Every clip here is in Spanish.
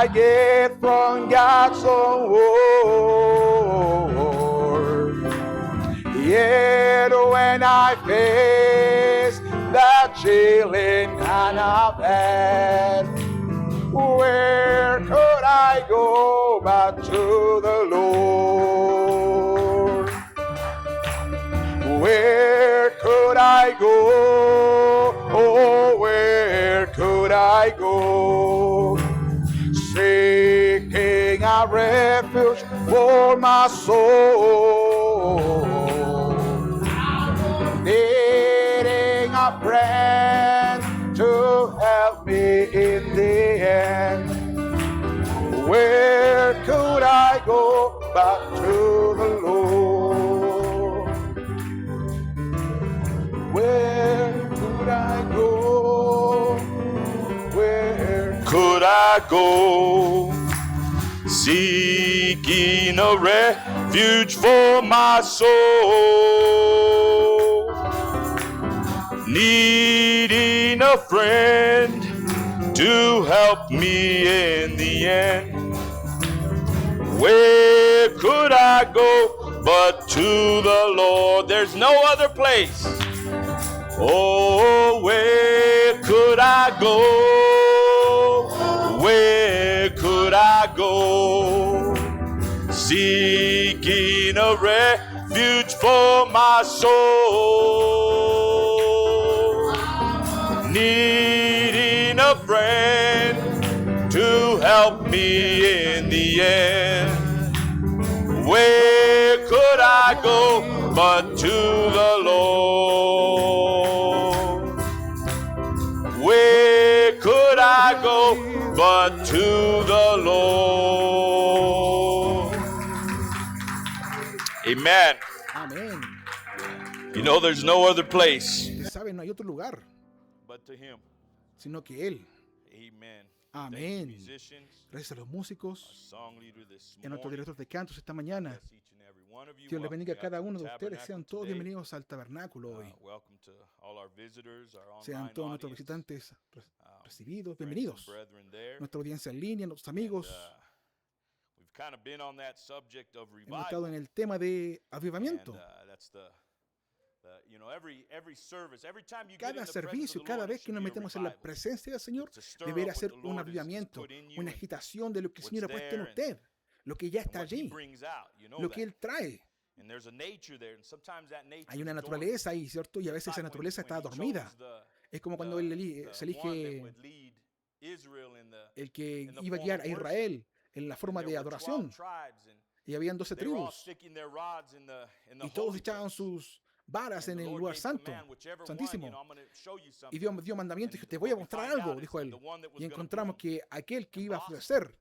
I get from God's own word. Yet when I face that chilling kind of bad, where could I go but to the Lord? Where could I go? Oh, where could I go? Seeking a refuge for my soul, needing a friend to help me in the end. Where could I go but to the Lord? Where could I go? Where could I go? Seeking a refuge for my soul, needing a friend to help me in the end. Where could I go but to the Lord? There's no other place. Oh, where could I go? Where could I go? Seeking a refuge for my soul, needing a friend to help me in the end. Where could I go but to the Lord? Where could I go but to the Lord? Amen. Amén. You know there's no other place Ustedes saben, no hay otro lugar but to Him. sino que Él. Amen. Amén. Thank you, musicians, Gracias a los our músicos song leader this y a nuestros morning. directores de cantos esta mañana. Bless each and every one of you. Dios les Welcome bendiga a back cada to uno the de ustedes. Sean tabernacle todos today. bienvenidos al tabernáculo hoy. Welcome to all our visitors, our Sean online todos nuestros audience, visitantes recibidos, friends and bienvenidos. brethren there. Nuestra audiencia en línea, nuestros amigos. We've kind of been on that subject of Hemos estado revival. en el tema de avivamiento. And that's you know, every service, every time you get in Cada the presence of servicio, the cada Lord, it vez que should nos be a metemos en la revival. presencia del Señor, To stir deberá up what ser the un Lord has avivamiento, put in you una and agitación de lo que el what's Señor ha puesto en there and usted, lo que ya está what He allí, brings out. You know lo que that. Él trae. And there's a nature there, and sometimes that nature Hay una is dormant. naturaleza ahí, ¿cierto? Y a veces esa Like naturaleza está when He dormida. chose Es como cuando Él se the one that elige would lead Israel in the el que in the iba a form guiar of a worship. Israel en la And forma there de were 12 adoración. tribes, and Y habían 12 they were all tribus. sticking their rods in the Y todos holy echaban place. sus varas And en the el Lord lugar gave santo, command, whichever one, santísimo. I'm going to show you Y something. dio mandamiento y dijo, And te voy a what we mostrar find algo, out is dijo that él. the one that was Y gonna encontramos bloom que aquel que iba a blossom. florecer,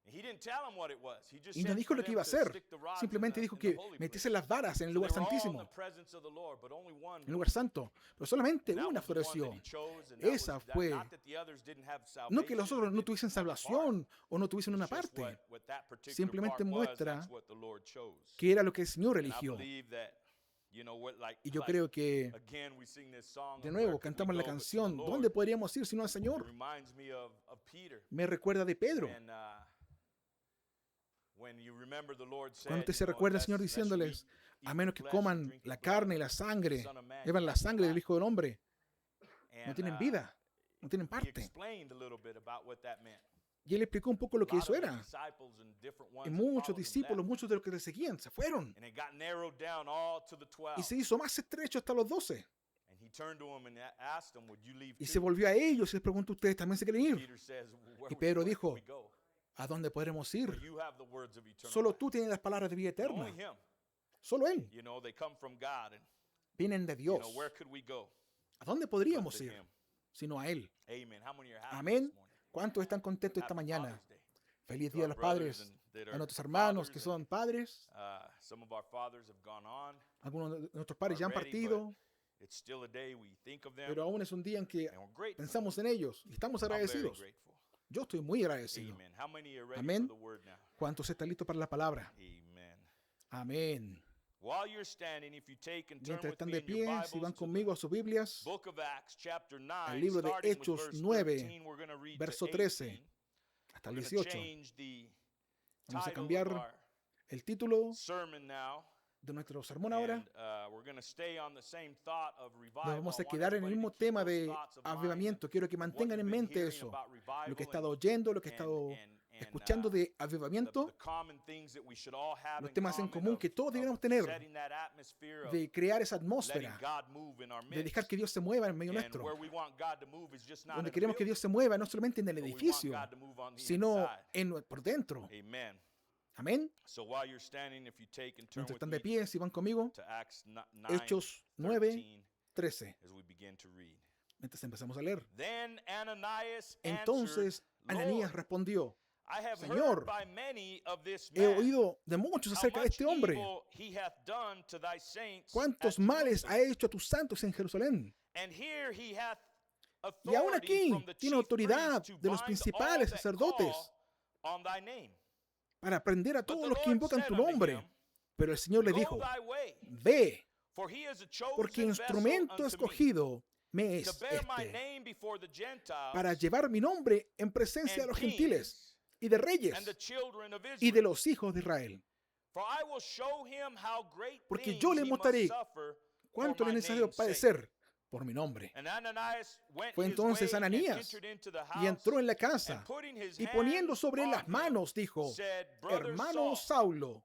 He didn't tell them what it was. He just y no said dijo for lo que them iba a to hacer, stick the rods simplemente dijo in the que holy metiese place. las varas en el So lugar they were all in santísimo, the presence of the Lord, but only one en el lugar santo. Pero solamente And that una was the one floreció. that he chose, and that Esa was fue, not that the others didn't have no que los salvation, otros no didn't tuviesen have a part. salvación o no tuviesen una It's just parte. what that particular Simplemente part was, muestra that's what the Lord chose. Que era lo que el Señor And I eligió. believe that, you know, Y yo creo que, again, we sing this song de of nuevo, where could we cantamos la go but to the canción, Lord. ¿dónde podríamos ir si no al It Señor? reminds me of Peter. Me recuerda de Pedro. When you remember the Lord said, Cuando usted se you know, recuerda al unless- Señor unless you diciéndoles, eat a menos the que flesh and coman drink the la blood carne y la of the sangre, Son of Man, llevan you la have sangre del life. Hijo del Hombre, no And, tienen vida, no tienen he parte. explained a little bit about what that meant. Y él explicó un poco lo que A lot eso of the era. disciples and different ones Y that muchos followed him discípulos, left. muchos de los que le seguían, se fueron. And it got narrowed down all to the 12. Y se hizo más estrecho hasta los 12. And he turned to them and asked them, would you leave Y too? se volvió a ellos y les preguntó, ¿ustedes también se quieren ir? Peter says, where Y Pedro would- dijo, dijo, ¿a dónde podremos For ir? you have the words of eternal Solo life. tú tienes las palabras de vida And eterna. only him. Solo Él. You know, they come from God. And, Vienen de you know, Dios. where could we go? ¿A dónde but podríamos to ir? him? Sino a Él. Amen. How many are happy Amén. this morning? ¿Cuántos están contentos esta Happy mañana? Father's Day. Feliz To Día de our los brothers Padres. that A are nuestros hermanos que fathers son padres. and, some of our fathers have gone on. Algunos de nuestros padres ya han already, partido. It's still a day we think of them. Pero aún es un día en que and we're grateful. pensamos en ellos y estamos I'm very agradecidos. grateful. Yo estoy muy agradecido. Amen. How many are ready Amén. for the word now? ¿Cuántos están listos para la palabra? Amen. Amén. While you're standing, if you take and turn Mientras with están me de in your pie, Bibles si van to conmigo a the sus Biblias, book of Acts, chapter 9, al libro de starting with Hechos verse 9, 13, we're going to read verso to 13. 18. hasta el We're gonna 18. change the Vamos a title of cambiar our el título sermon now. de nuestro sermón ahora. And we're going to stay on the same thought of revival. Nos vamos a I want quedar en el everybody mismo to keep tema those de thoughts of mind avivamiento. Quiero que of what mantengan en you've been mente hearing eso. about revival Lo que he and- estado oyendo, lo que he estado escuchando de the avivamiento, common things that we should all have los in temas en common común of- que todos of deberíamos tener, setting that atmosphere of de crear esa letting atmósfera, God move in our de dejar midst. que Dios se mueva en medio And nuestro. where we want God to move is just not Donde in a queremos que building, Dios se mueva no solamente en el but we want edificio, God to move on the sino inside. por dentro. Amen. Amén. So while you're standing, if you take and turn Mientras with están me de pie, si van conmigo, to Acts 9, Hechos 9, 13, 13. as we begin to read. Mientras empezamos a leer. Then Ananias Entonces answered, Ananías Lord, respondió: I have Señor, heard by many of this he man oído de muchos how acerca de much este hombre, evil he hath done to thy saints cuántos at males ha Jerusalem. hecho a tus santos en Jerusalén. And here he hath Y aún authority aquí from the tiene chief autoridad priests to de los bind principales all that sacerdotes call on thy name. para prender a But the todos los que Lord invocan said tu unto nombre. him, Pero el Señor le Go dijo: thy way, ve, for he is a chosen porque vessel instrumento unto me, escogido me to es bear my este, name before the Gentiles para llevar mi nombre en presencia de and los gentiles kings y de reyes and the children of y de Israel. los hijos de Israel. For I will show him how great Porque things yo le he must mostraré suffer cuánto for le es my necesario name's sake. padecer por mi nombre. And Ananias went Fue his entonces way and Ananías entered into the y house, entró en la and casa putting his y poniendo hands sobre él on las him, manos dijo: said, Brother hermano Saul, Saulo,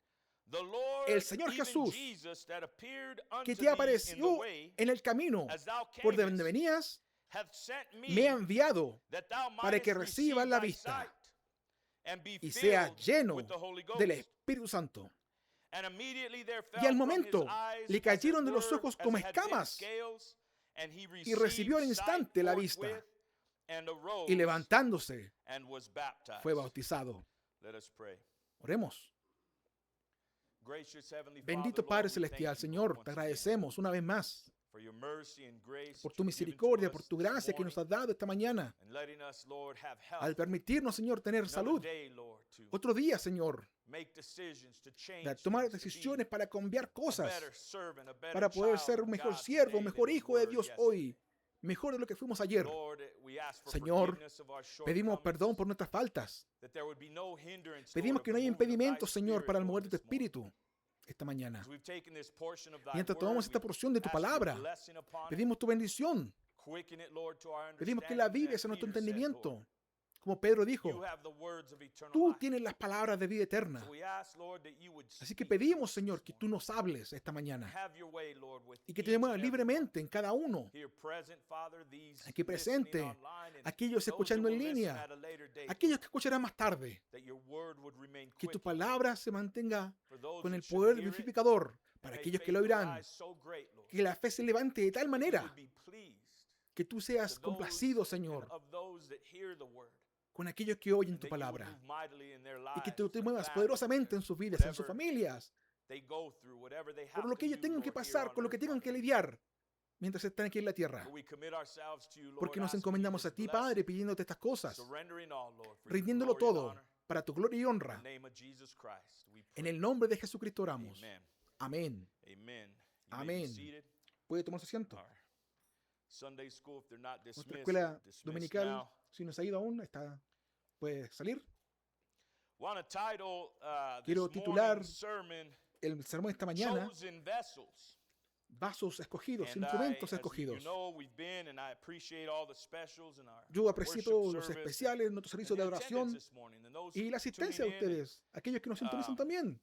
the Lord, el Señor even Jesús, Jesus, that appeared unto que te thee in the apareció way, en el camino as thou por donde camest, venías, hath sent me, me ha enviado that thou para que mightest recibas receive la thy vista sight, and be y sea filled lleno with the Holy Ghost. del Espíritu Santo. And immediately there Y al fell from momento his eyes, le as it cayeron de los were, ojos as como it had been escamas, scales, and he y recibió al received sight instante la vista, forthwith, and arose, y levantándose and was baptized. fue bautizado. Let us pray. Oremos. Gracious Heavenly Bendito Father, Padre Lord, we Celestial, thank you, Señor, Lord, te once again, agradecemos una vez más for your mercy and grace por that tu you've given to misericordia, us por tu this gracia que nos morning, has dado esta mañana, and letting us, Lord, have al health. permitirnos, Señor, tener Another salud. day, Lord, to Otro día, Señor, make decisions, to change de tomar things, to be decisiones para cambiar a cosas, better servant, a better para poder child ser of un mejor God siervo, today un than mejor we hijo de were Dios yesterday. hoy, mejor de lo que fuimos ayer. Lord, we ask for Señor, forgiveness of our Pedimos shortcomings, perdón por nuestras faltas. that there would be no hindrance, Pedimos Lord, que of no the haya moving of thy impedimentos, Señor, para el Spirit, mover Lord, de tu this morning. espíritu esta mañana. As we've taken this portion of thy Mientras word, tomamos esta we porción de tu ask your palabra, blessing upon it. pedimos tu bendición. Quicken it, Lord, to our Pedimos que la understanding, vives as a nuestro Peter said, entendimiento. Lord. Como Pedro You dijo, have the words of eternal tú life. tienes las palabras de vida eterna. So we ask, Lord, that you would Así que speak to pedimos, us Señor, this que tú morning. nos hables esta mañana Have your way, Lord, with y que each te muevas and every one. libremente en cada uno. Here present, Father, these Aquí presente, listening online, and aquellos those escuchando that en will listen línea, at a later date, aquellos que escucharán más tarde, that your word would remain que tu quick palabra se mantenga for those con that el should poder hear it, vivificador and para may aquellos que faith lo oirán, arise so great, Lord, que la fe se levante de tal that you manera would be pleased que tú to seas those complacido, and Señor, of those that hear the word, con aquellos que oyen and tu that you would palabra move mightily in their y que lives, tú te their muevas families, poderosamente en sus vidas, en sus whatever familias, they go through, whatever they have por lo to que ellos do, tengan que Lord, here pasar, on con lo que earth, tengan que Father. lidiar mientras están aquí en la tierra. For we commit ourselves to you, Lord, Porque nos asking you encomendamos this a ti, blessing, Padre, pidiéndote estas cosas, surrendering all, Lord, for your rindiéndolo glory and todo honor. para tu gloria y In honra. the name of Jesus Christ, we En pray. el nombre de Jesucristo oramos. Amen. Amén. Amen. You may be Amén. seated. Puede tomar su asiento. Our Sunday school, if they're not Nuestra dismissed, escuela dismissed dominical, now. si no se ha ido aún, puede salir. Want to title Quiero this titular morning's sermon, El sermón esta mañana, Chosen Vessels. vasos escogidos, And instrumentos as you escogidos. know, we've been, and I appreciate all the specials in our Yo aprecio worship todos los service especiales en nuestro servicio and de the attendance adoración this morning, and those y la asistencia de tuning in. ustedes, aquellos que nos sintonizan um, también.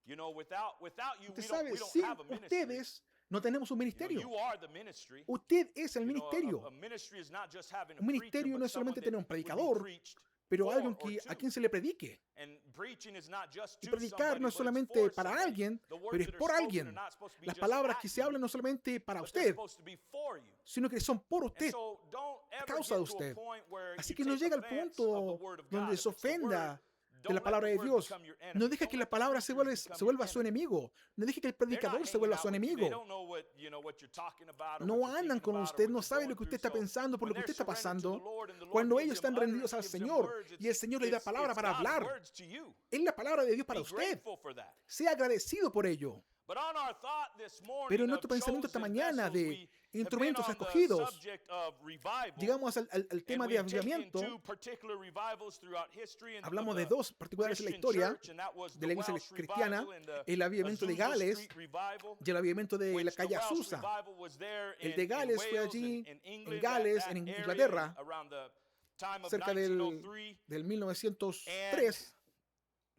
You know, without you, Usted we sabe, don't sin have a ministry. ustedes no tenemos un You know, ministerio. you are the ministry. Usted es el You know, ministerio. a ministry is not just having a Un ministerio preacher, no but es solamente someone tener un that would be predicador, preached pero for alguien or a to. quien se le predique. And preaching is not just Y to predicar somebody, no es but it's solamente for para somebody. alguien, The words pero es that are por spoken alguien. are not supposed to be Las just palabras at que se you, hablan no solamente para but they're usted, supposed to be for you. sino que son por And usted. so don't ever causa de get to a usted. point where Así you que no take llega al offense of the punto word of donde God. se If it's the word, ofenda de don't la let palabra the de word Dios. become your enemy. No deje Don't que let la the palabra preachers become se your vuelva su enemy. enemigo. No deje que el They're not predicador se hanging vuelva out su with you. They enemigo. don't know what you're talking about or No what you're andan thinking con about or usted, what no you're saben going lo que usted through. está pensando, por When lo que they're usted está surrendered to the pasando. Lord and the Lord Cuando gives ellos them están rendidos al utterance, gives them Señor words, y el Señor le da palabra it's para God's hablar, words to you. es la palabra de Dios para Be usted. grateful for that. Sea agradecido por ello. But on our thought this morning Pero en of nuestro pensamiento esta chosen mañana vessels, de we have instrumentos been on the escogidos, subject of revival. llegamos al tema And de we've taken avivamiento. two particular revivals throughout history and Hablamos of de the dos particulares en la Christian historia church, and that was de the la iglesia Welsh cristiana, revival and the el avivamiento de Azusa Gales Street revival, y el avivamiento de la which the calle Welsh Azusa. revival was there El in- de in Gales fue Wales allí, and in England, en Gales, that en area, Inglaterra, around the time of cerca 1903. del 1903.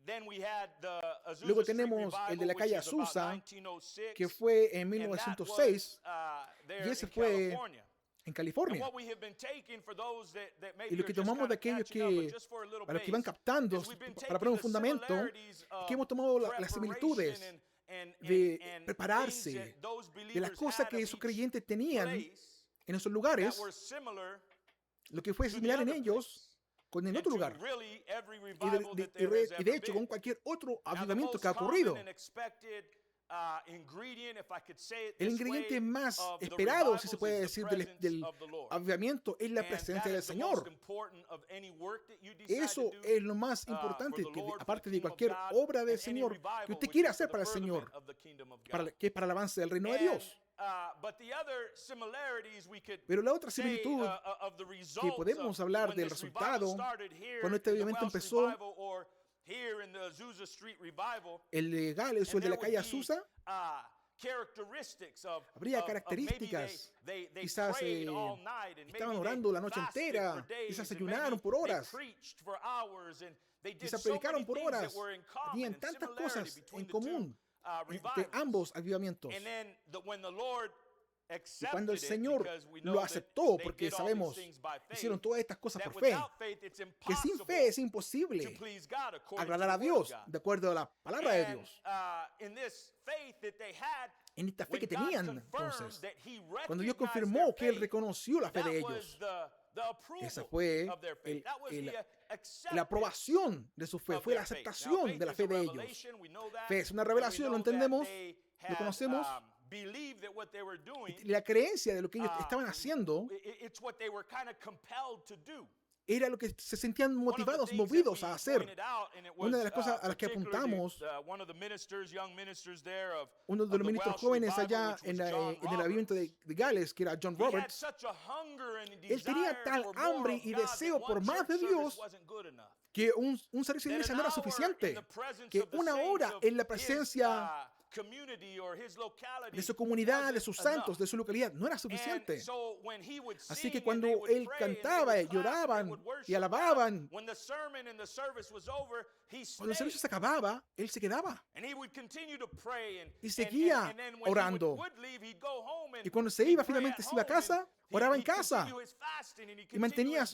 Then we had the Azusa Luego Street tenemos revival, el de la calle which is about Azusa, 1906, que fue en and that 1906 was, there y ese in fue California. en And California. what we have been taking for those that maybe Y lo que are just tomamos de kind of aquellos catching up, but que, just for a little para los que van base, captando, is we've been para taking poner un the fundamento, similarities es of que hemos tomado las similitudes preparation and de prepararse, things that those de las believers cosas had que of esos each creyentes tenían place en esos that lugares, were similar lo que fue to the similar en other ellos place. con el And otro to lugar. really every Y revival that y there has de ever hecho, con been. cualquier otro Now, the avivamiento most que ha ocurrido, common and expected ingredient, if I could say it el this ingrediente way, más of the esperado, si se revivals puede is the decir, presence del of the Lord. avivamiento es la And presencia that del is the most Señor. important of any work that you decide Eso to do, es lo más for importante, the que Lord, for aparte the de kingdom of cualquier God, obra del and any Señor revival que usted which quiera is for hacer the para el furtherment Señor, of the kingdom of God. que es para el avance del reino de And, Dios. but the other similarities we could Pero la otra say, similitud of the results que podemos of hablar when del this resultado, revival started here cuando este in the avivamiento Welsh empezó, revival or here in the Azusa Street revival, el de Gales o el and de la there calle would be, Azusa, characteristics of habría of maybe características. they Quizás prayed all night and estaban maybe orando la they noche fasted entera, for days quizás and ayunaron maybe por they horas, preached for hours and they did quizás so many predicaron por things that horas, were in common tenían and tantas similarity cosas between en the two común entre revivals. ambos avivamientos. And then when the Lord Y accepted cuando el it, Señor because we know lo that aceptó, they porque did all sabemos, these things by faith, hicieron todas estas cosas that por fe, without faith it's que sin impossible fe es to imposible please God according agradar to a the word of Dios God. de acuerdo a la palabra de And, Dios. in this faith that they had, En esta fe when que God tenían, confirmed entonces, that he cuando Dios recognized confirmó their que Él faith, reconoció la fe de that was ellos, the approval esa fue of their faith. That was the la acceptance aprobación de su fe, of fue la their faith. Now, aceptación faith de la is fe a de ellos. revelation, we know that, Fe es una and we revelación, lo know that entendemos, they lo had, conocemos. believed that what they were doing, La creencia de lo que ellos estaban haciendo it's what they were kind of compelled to do. era lo que se sentían One of the motivados, things that movidos we a hacer. pointed out, and it Una de was, las cosas a las que particularly apuntamos, one of the ministers, young ministers there of uno de of los the ministros Welsh jóvenes revival, allá which was en John el Roberts. avivamiento de Gales, que era John He had Roberts, such a hunger and a él tenía desire tal for more hambre of y God deseo that por one más de church service Dios wasn't good enough. que un servicio de iglesia no era suficiente, que una hora en la presencia de su comunidad, de sus santos, de su localidad, no era suficiente. Así que cuando él cantaba, lloraban y alababan, cuando el servicio se acababa, él se quedaba y seguía orando. Y cuando se iba, finalmente se iba a casa, oraba en casa y mantenía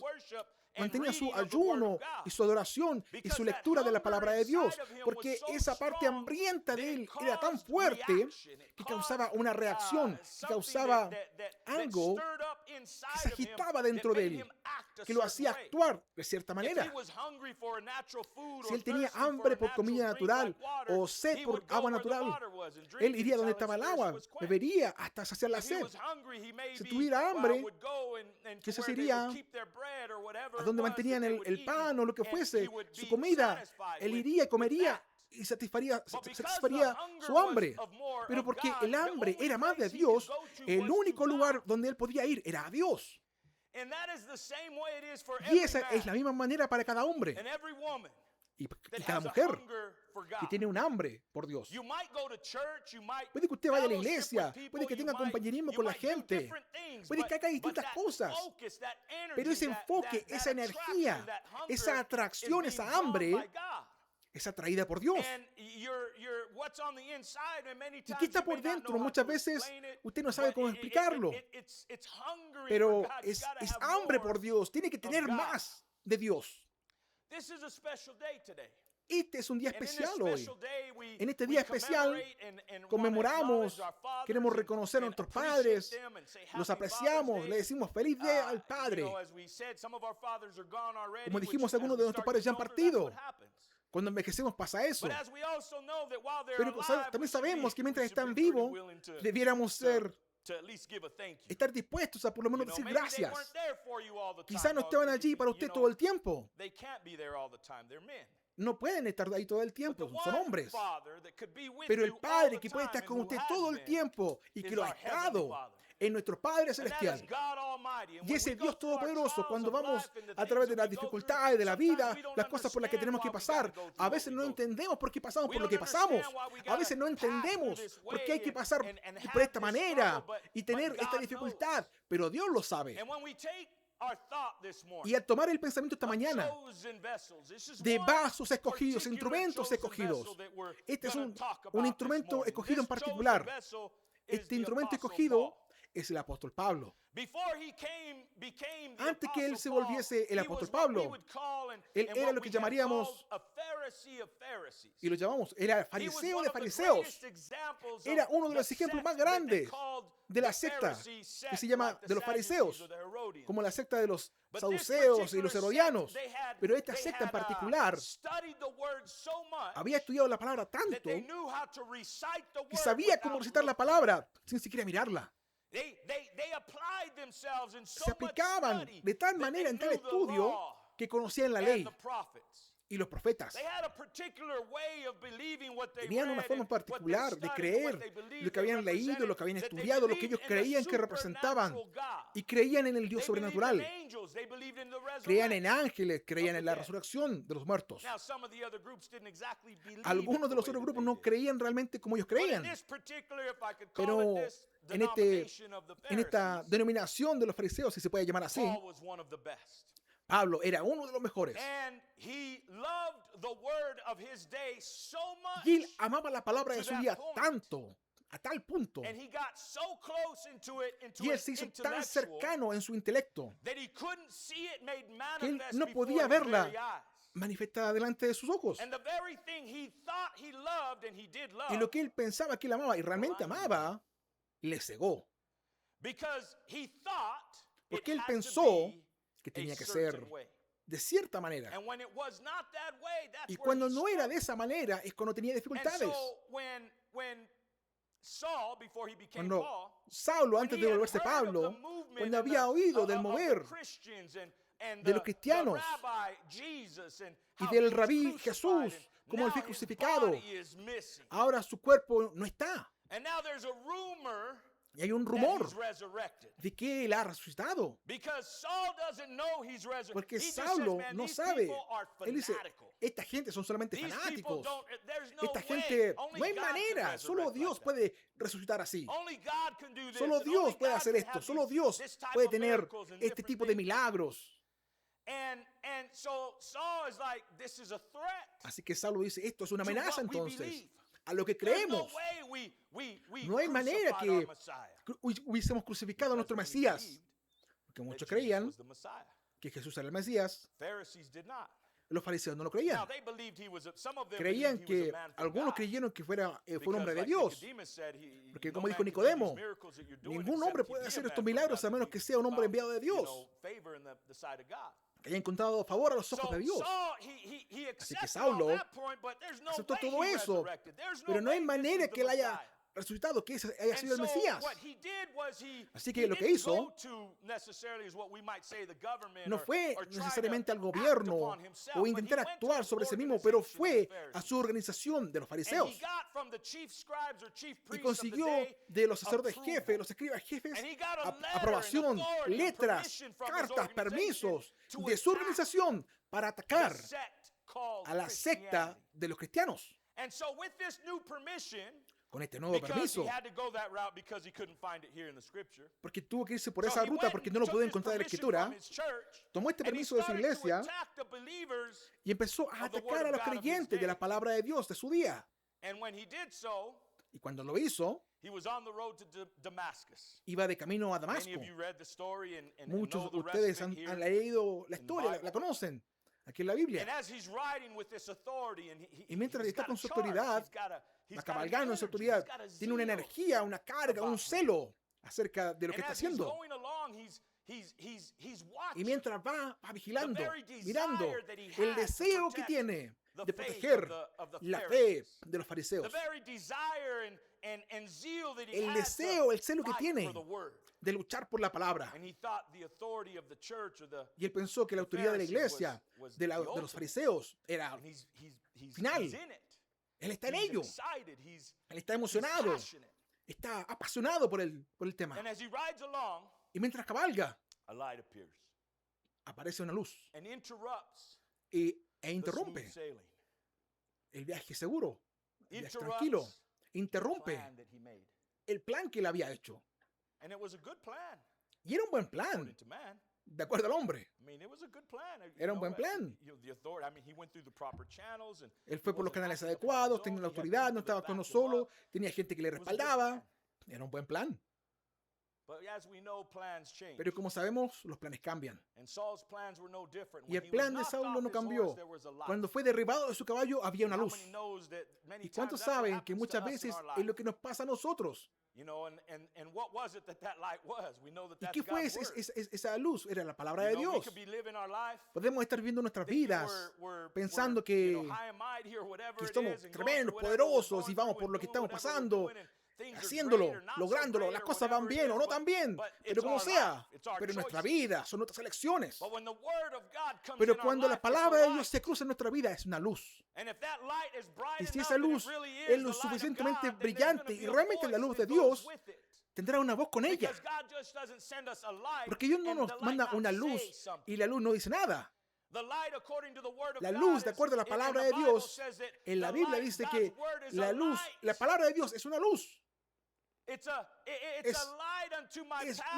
su ayuno y su adoración y su lectura de la palabra de Dios, porque esa parte hambrienta de él era tan fuerte que causaba una reacción, que causaba algo que se agitaba dentro de él, que lo hacía actuar de cierta manera. Si él tenía hambre por comida natural o sed por agua natural, él iría donde estaba el agua, bebería hasta saciar la sed. Si tuviera hambre, quizás iría a donde mantenían el pan o lo que fuese, su comida. Él iría y comería y satisfaría su hambre. Pero porque el hambre era más de Dios, el único lugar donde él podía ir era a Dios. Y esa es la misma manera para cada hombre y cada mujer que tiene un hambre por Dios. Puede que usted vaya a la iglesia, puede que tenga compañerismo con la gente, puede que haga distintas cosas, pero ese enfoque, esa energía, esa atracción, esa hambre es atraída por Dios. ¿Y qué está por dentro? Muchas veces usted no sabe cómo explicarlo, pero es hambre por Dios, tiene que tener más de Dios. Este es un día especial hoy. En este día especial conmemoramos, queremos reconocer a nuestros padres, los apreciamos, le decimos feliz día al Padre. Como dijimos, algunos de nuestros padres ya han partido. Cuando envejecemos pasa eso. Pero también sabemos que mientras están vivos, debiéramos estar dispuestos a por lo menos decir gracias. Quizás no estaban allí para usted todo el tiempo, no pueden estar ahí todo el tiempo, son hombres. Pero el Padre que puede estar con usted todo el tiempo y que lo ha estado es nuestro Padre Celestial. Y ese Dios Todopoderoso, cuando vamos a través de las dificultades de la vida, las cosas por las que tenemos que pasar, a veces no entendemos por qué pasamos por lo que pasamos. A veces no entendemos por qué hay que pasar por esta manera y tener esta dificultad, pero Dios lo sabe. Y al tomar el pensamiento esta mañana de vasos escogidos, instrumentos escogidos, este es un instrumento escogido en particular. Este instrumento escogido es el apóstol Pablo. Antes que él se volviese el apóstol Pablo, él era lo que llamaríamos, y lo llamamos, era el fariseo de fariseos. Era uno de los ejemplos más grandes de la secta que se llama de los fariseos, como la secta de los saduceos y los herodianos. Pero esta secta en particular había estudiado la palabra tanto que sabía cómo recitar la palabra sin siquiera mirarla. Se aplicaban de tal manera en tal estudio que conocían la ley y los profetas. Tenían una forma particular de creer lo que habían leído, lo que habían estudiado, lo que ellos creían que representaban. Y creían en el Dios sobrenatural. Creían en ángeles, creían en la resurrección de los muertos. Algunos de los otros grupos no creían realmente como ellos creían. Pero en esta denominación de los fariseos, si se puede llamar así, Pablo era uno de los mejores. Y él amaba la palabra de su día tanto, a tal punto, y él se hizo tan cercano en su intelecto que él no podía verla manifestada delante de sus ojos. Y lo que él pensaba que él amaba y realmente amaba, le cegó. Porque él pensó que tenía que ser de cierta manera. Y cuando no era de esa manera es cuando tenía dificultades. Cuando Saulo, antes de volverse Pablo, cuando había oído del mover de los cristianos y del rabí Jesús como el fue crucificado, ahora su cuerpo no está. Y hay un rumor de que él ha resucitado. Porque Saulo no sabe. Él dice, esta gente son solamente fanáticos. Esta gente, no hay manera. Solo Dios puede resucitar así. Solo Dios puede hacer esto. Solo Dios puede tener este tipo de milagros. Así que Saulo dice, esto es una amenaza entonces a lo que creemos. No hay manera que hubiésemos crucificado a nuestro Mesías, porque muchos creían que Jesús era el Mesías. Los fariseos no lo creían. Creían que algunos creyeron que fue un hombre de Dios, porque como dijo Nicodemo, ningún hombre puede hacer estos milagros a menos que sea un hombre enviado de Dios, que haya encontrado favor a los ojos de Dios. Así que Saulo aceptó todo eso, pero no hay manera que él haya resucitado, que ese haya sido el Mesías. Así que lo que hizo no fue necesariamente al gobierno o intentar actuar sobre sí mismo, pero fue a su organización de los fariseos. Y consiguió de los sacerdotes jefes, los escribas jefes, aprobación, letras, cartas, permisos de su organización para atacar a la secta de los cristianos. Con este nuevo permiso, porque tuvo que irse por esa ruta porque no lo pudo encontrar en la Escritura, tomó este permiso de su iglesia y empezó a atacar a los creyentes de la palabra de Dios de su día. Y cuando lo hizo, iba de camino a Damasco. Muchos de ustedes han leído la historia, la conocen aquí en la Biblia. Y mientras está con su autoridad, va cabalgando en su autoridad, tiene una energía, una carga, un celo acerca de lo que está haciendo. Y mientras va vigilando, mirando el deseo que tiene de proteger la fe de los fariseos. El deseo, el celo que tiene de luchar por la palabra. Y él pensó que la autoridad de la iglesia, de los fariseos, era final. Él está en ello. Él está emocionado. Está apasionado por el tema. Y mientras cabalga, aparece una luz e interrumpe el viaje seguro, el viaje tranquilo. Interrumpe el plan que él había hecho. Y era un buen plan, de acuerdo al hombre. Era un buen plan. Él fue por los canales adecuados, tenía la autoridad, no estaba actuando solo, tenía gente que le respaldaba. Era un buen plan. Pero como sabemos, los planes cambian. Y el plan de Saulo no cambió. Cuando fue derribado de su caballo, había una luz. ¿Y cuántos saben que muchas veces es lo que nos pasa a nosotros? ¿Y qué fue esa luz? Era la palabra de Dios. Podemos estar viviendo nuestras vidas pensando que somos tremendos, poderosos y vamos por lo que estamos pasando, haciéndolo, lográndolo, las cosas van bien o no tan bien, pero como sea, pero en nuestra vida son nuestras elecciones. Pero cuando la palabra de Dios se cruza en nuestra vida, es una luz. Y si esa luz es lo suficientemente brillante y realmente la luz de Dios, tendrá una voz con ella. Porque Dios no nos manda una luz y la luz no dice nada. La luz, de acuerdo a la palabra de Dios, en la Biblia dice que la luz, la palabra de Dios es una luz. Es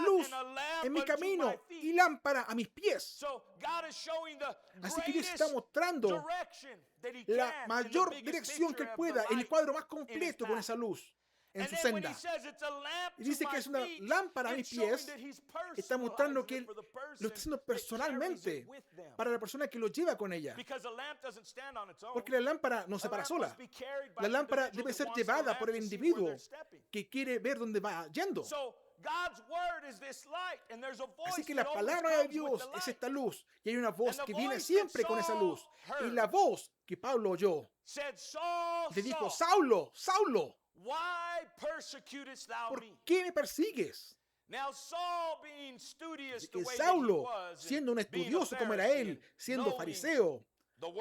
luz en mi camino y lámpara a mis pies. Así que Dios está mostrando la mayor dirección que Él pueda, el cuadro más completo con esa luz en su senda. Y dice que es una lámpara a mis pies. Está mostrando que Él lo está haciendo personalmente para la persona que lo lleva con ella. Porque la lámpara no se para sola. La lámpara debe ser llevada por el individuo que quiere ver dónde va yendo. Así que la palabra de Dios es esta luz. Y hay una voz que viene siempre con esa luz. Y la voz que Pablo oyó le dijo: Saulo, Saulo, ¿por qué me persigues? Que Saulo, siendo un estudioso como era él, siendo fariseo,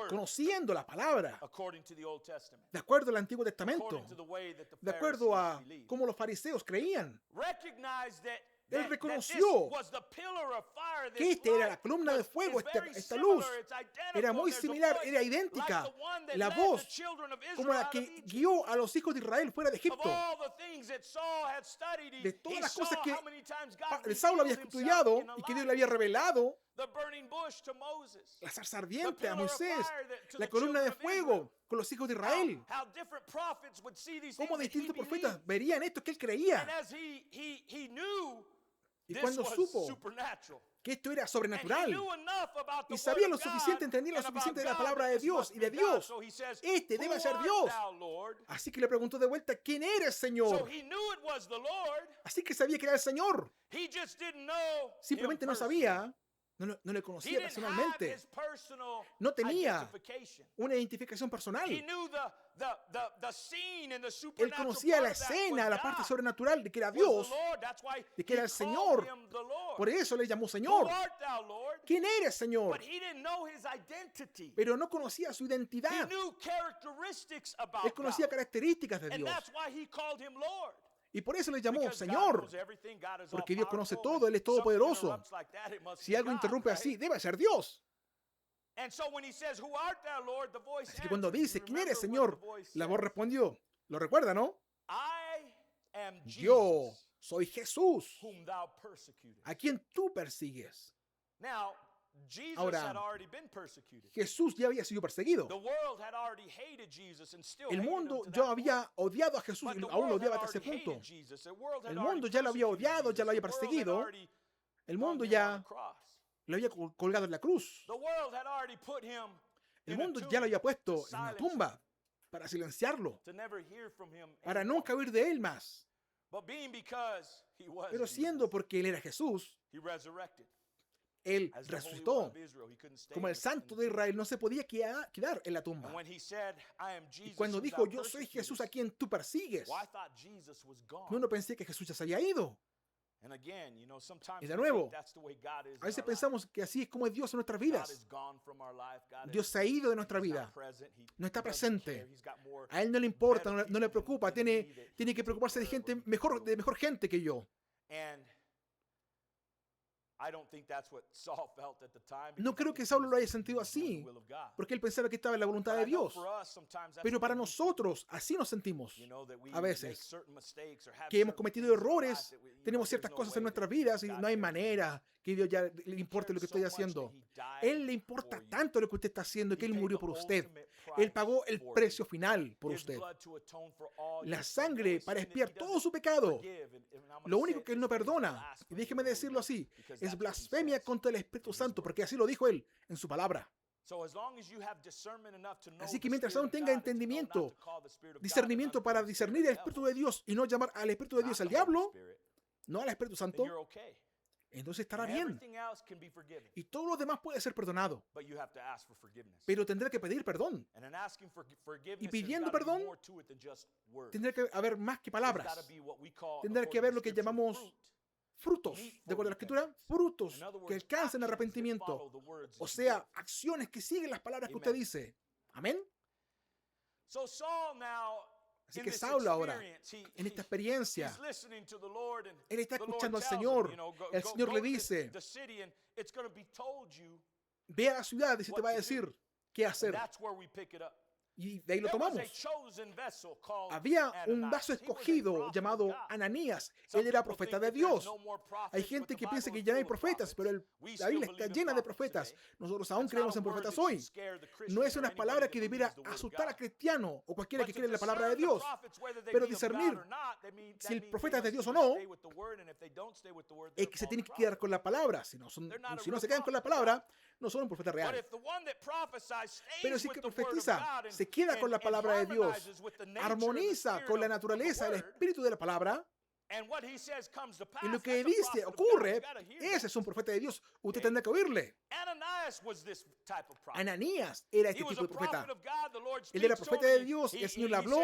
conociendo la palabra, de acuerdo al Antiguo Testamento, de acuerdo a cómo los fariseos creían, él reconoció que esta era la columna de fuego, esta luz era muy similar, era idéntica, la voz como la que guió a los hijos de Israel fuera de Egipto. De todas las cosas que Saulo había estudiado y que Dios le había revelado, la zarza ardiente a Moisés, la columna de fuego con los hijos de Israel, cómo distintos profetas verían esto que él creía. Y cuando supo que esto era sobrenatural y sabía lo suficiente, entendía lo suficiente de la palabra de Dios y de Dios, este debe ser Dios. Así que le preguntó de vuelta: ¿quién eres, Señor? Así que sabía que era el Señor. Simplemente no sabía. No le conocía personalmente. No tenía una identificación personal. Él conocía la escena, la parte sobrenatural de que era Dios, de que era el Señor. Por eso le llamó Señor. ¿Quién eres, Señor? Pero no conocía su identidad. Él conocía características de Dios. Y por eso le llamó Señor, porque Dios conoce todo, Él es todopoderoso. Si algo interrumpe así, debe ser Dios. Así que cuando dice: ¿quién eres, Señor?, la voz respondió, lo recuerda, ¿no? Yo soy Jesús, a quien tú persigues. Ahora, Jesús ya había sido perseguido. El mundo ya había odiado a Jesús y aún lo odiaba hasta ese punto. El mundo ya lo había odiado, ya lo había perseguido. El mundo ya lo había colgado en la cruz. El mundo ya lo había puesto en una tumba para silenciarlo, para nunca oír de él más. Pero siendo porque él era Jesús, Él resucitó. Como el Santo de Israel no se podía quedar en la tumba. Y cuando dijo, yo soy Jesús a quien tú persigues, no pensé que Jesús ya se había ido. Y de nuevo, a veces pensamos que así es como es Dios en nuestras vidas. Dios se ha ido de nuestra vida. No está presente. A Él no le importa, no le preocupa. Tiene que preocuparse de gente mejor gente que yo. No creo que Saulo lo haya sentido así, porque él pensaba que estaba en la voluntad de Dios. Pero para nosotros, así nos sentimos a veces, que hemos cometido errores, tenemos ciertas cosas en nuestras vidas y no hay manera que Dios ya le importe lo que estoy haciendo. Él le importa tanto lo que usted está haciendo que Él murió por usted. Él pagó el precio final por usted. La sangre para expiar todo su pecado. Lo único que Él no perdona, y déjeme decirlo así, es blasfemia contra el Espíritu Santo, porque así lo dijo Él en su palabra. Así que mientras aún tenga entendimiento, discernimiento para discernir el Espíritu de Dios y no llamar al Espíritu de Dios al diablo, no al Espíritu Santo, entonces estará bien. Y todo lo demás puede ser perdonado. Pero tendrá que pedir perdón. Y pidiendo perdón, tendrá que haber más que palabras. Tendrá que haber lo que llamamos frutos, de acuerdo a la Escritura, frutos que alcancen arrepentimiento. O sea, acciones que siguen las palabras que usted dice. Amén. Así que Saulo ahora, en esta experiencia, él está escuchando al Señor. El Señor le dice, ve a la ciudad y se te va a decir qué hacer. Y de ahí lo tomamos. Había un vaso escogido llamado Ananías. Él era profeta de Dios. Hay gente que piensa que ya no hay profetas, pero la Biblia está llena de profetas. Nosotros aún creemos en profetas hoy. No es una palabra que debiera asustar al cristiano o cualquiera que cree en la palabra de Dios. Pero discernir si el profeta es de Dios o no, es que se tiene que quedar con la palabra. Si no se quedan con la palabra, no son un profeta real. Pero si que profetiza, se queda con la palabra de Dios, armoniza con la naturaleza, el espíritu de la palabra, y lo que dice ocurre, ese es un profeta de Dios. Usted tendrá que oírle. Ananías era este tipo de profeta. Él era profeta de Dios y el Señor le habló.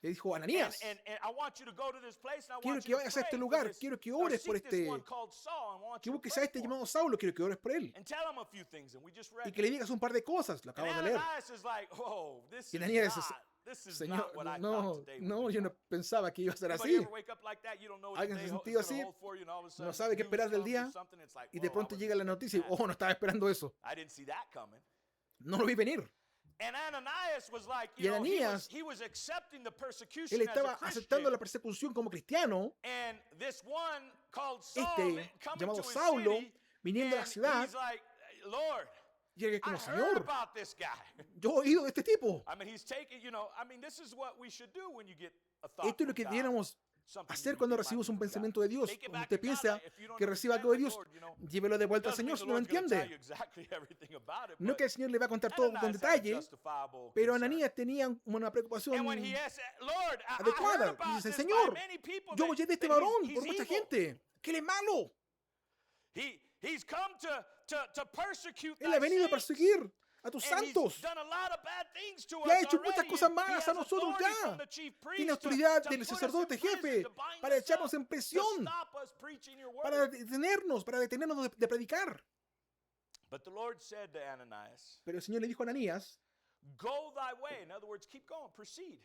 Le dijo, Ananías, quiero que vayas a este lugar, quiero que ores por que busques a este llamado Saulo, quiero que ores por él. Y que le digas un par de cosas, lo acabo de leer. Y Ananías dice, Señor, no, yo no pensaba que iba a ser así. ¿Alguien se ha sentido así? No sabe qué esperar del día y de pronto llega la noticia y, no estaba esperando eso. No lo vi venir. Y Ananías, él estaba aceptando la persecución como cristiano. Llamado Saulo, viniendo a la ciudad, y él es como, Señor, yo he oído de este tipo. Esto es lo que debiéramos hacer cuando recibimos un pensamiento de Dios. Cuando usted piensa que reciba algo de Dios, llévelo de vuelta al Señor si no lo entiende. No que el Señor le va a contar todo con detalle, pero Ananías tenía una preocupación adecuada. Y dice, Señor, yo oye de este varón por mucha gente, que él es malo. Él ha venido a perseguir a tus santos y ha hecho muchas cosas malas a nosotros ya. Tiene autoridad del sacerdote jefe para echarnos en prisión, para detenernos de predicar. Pero el Señor le dijo a Ananías,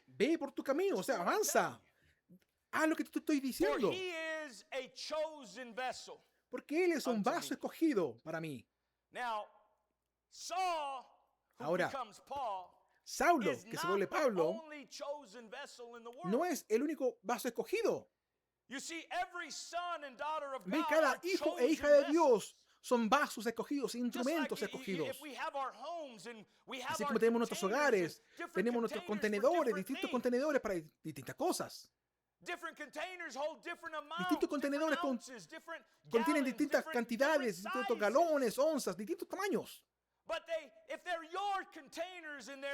ve por tu camino, o sea, avanza. Haz lo que te estoy diciendo. Porque Él es un vaso escogido para mí. Ahora, Saulo, que se vuelve Pablo, no es el único vaso escogido. Ve, cada hijo e hija de Dios son vasos escogidos, instrumentos escogidos. Así como tenemos nuestros hogares, tenemos nuestros contenedores, distintos contenedores para distintas cosas. Distintos contenedores contienen distintas cantidades, distintos galones, onzas, distintos tamaños.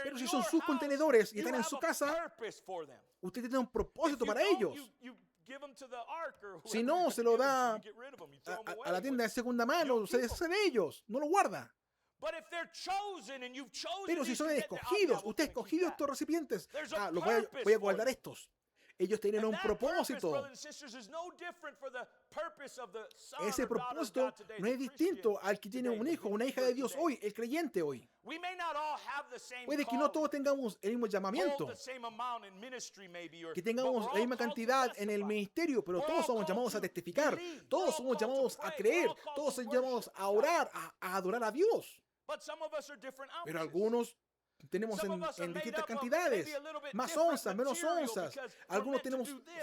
Pero si son sus contenedores y están en su casa, usted tiene un propósito para ellos. Si no, se lo da a la tienda de segunda mano, se deshace de ellos, no lo guarda. Pero si son escogidos, usted ha escogido estos recipientes, los voy a guardar estos. Ellos tienen un propósito. Ese propósito no es distinto al que tiene un hijo, una hija de Dios hoy, el creyente hoy. Puede que no todos tengamos el mismo llamamiento, que tengamos la misma cantidad en el ministerio, pero todos somos llamados a testificar, todos somos llamados a creer, todos somos llamados a orar, a adorar a Dios. Pero algunos tenemos en distintas cantidades, más onzas, menos onzas. Algunos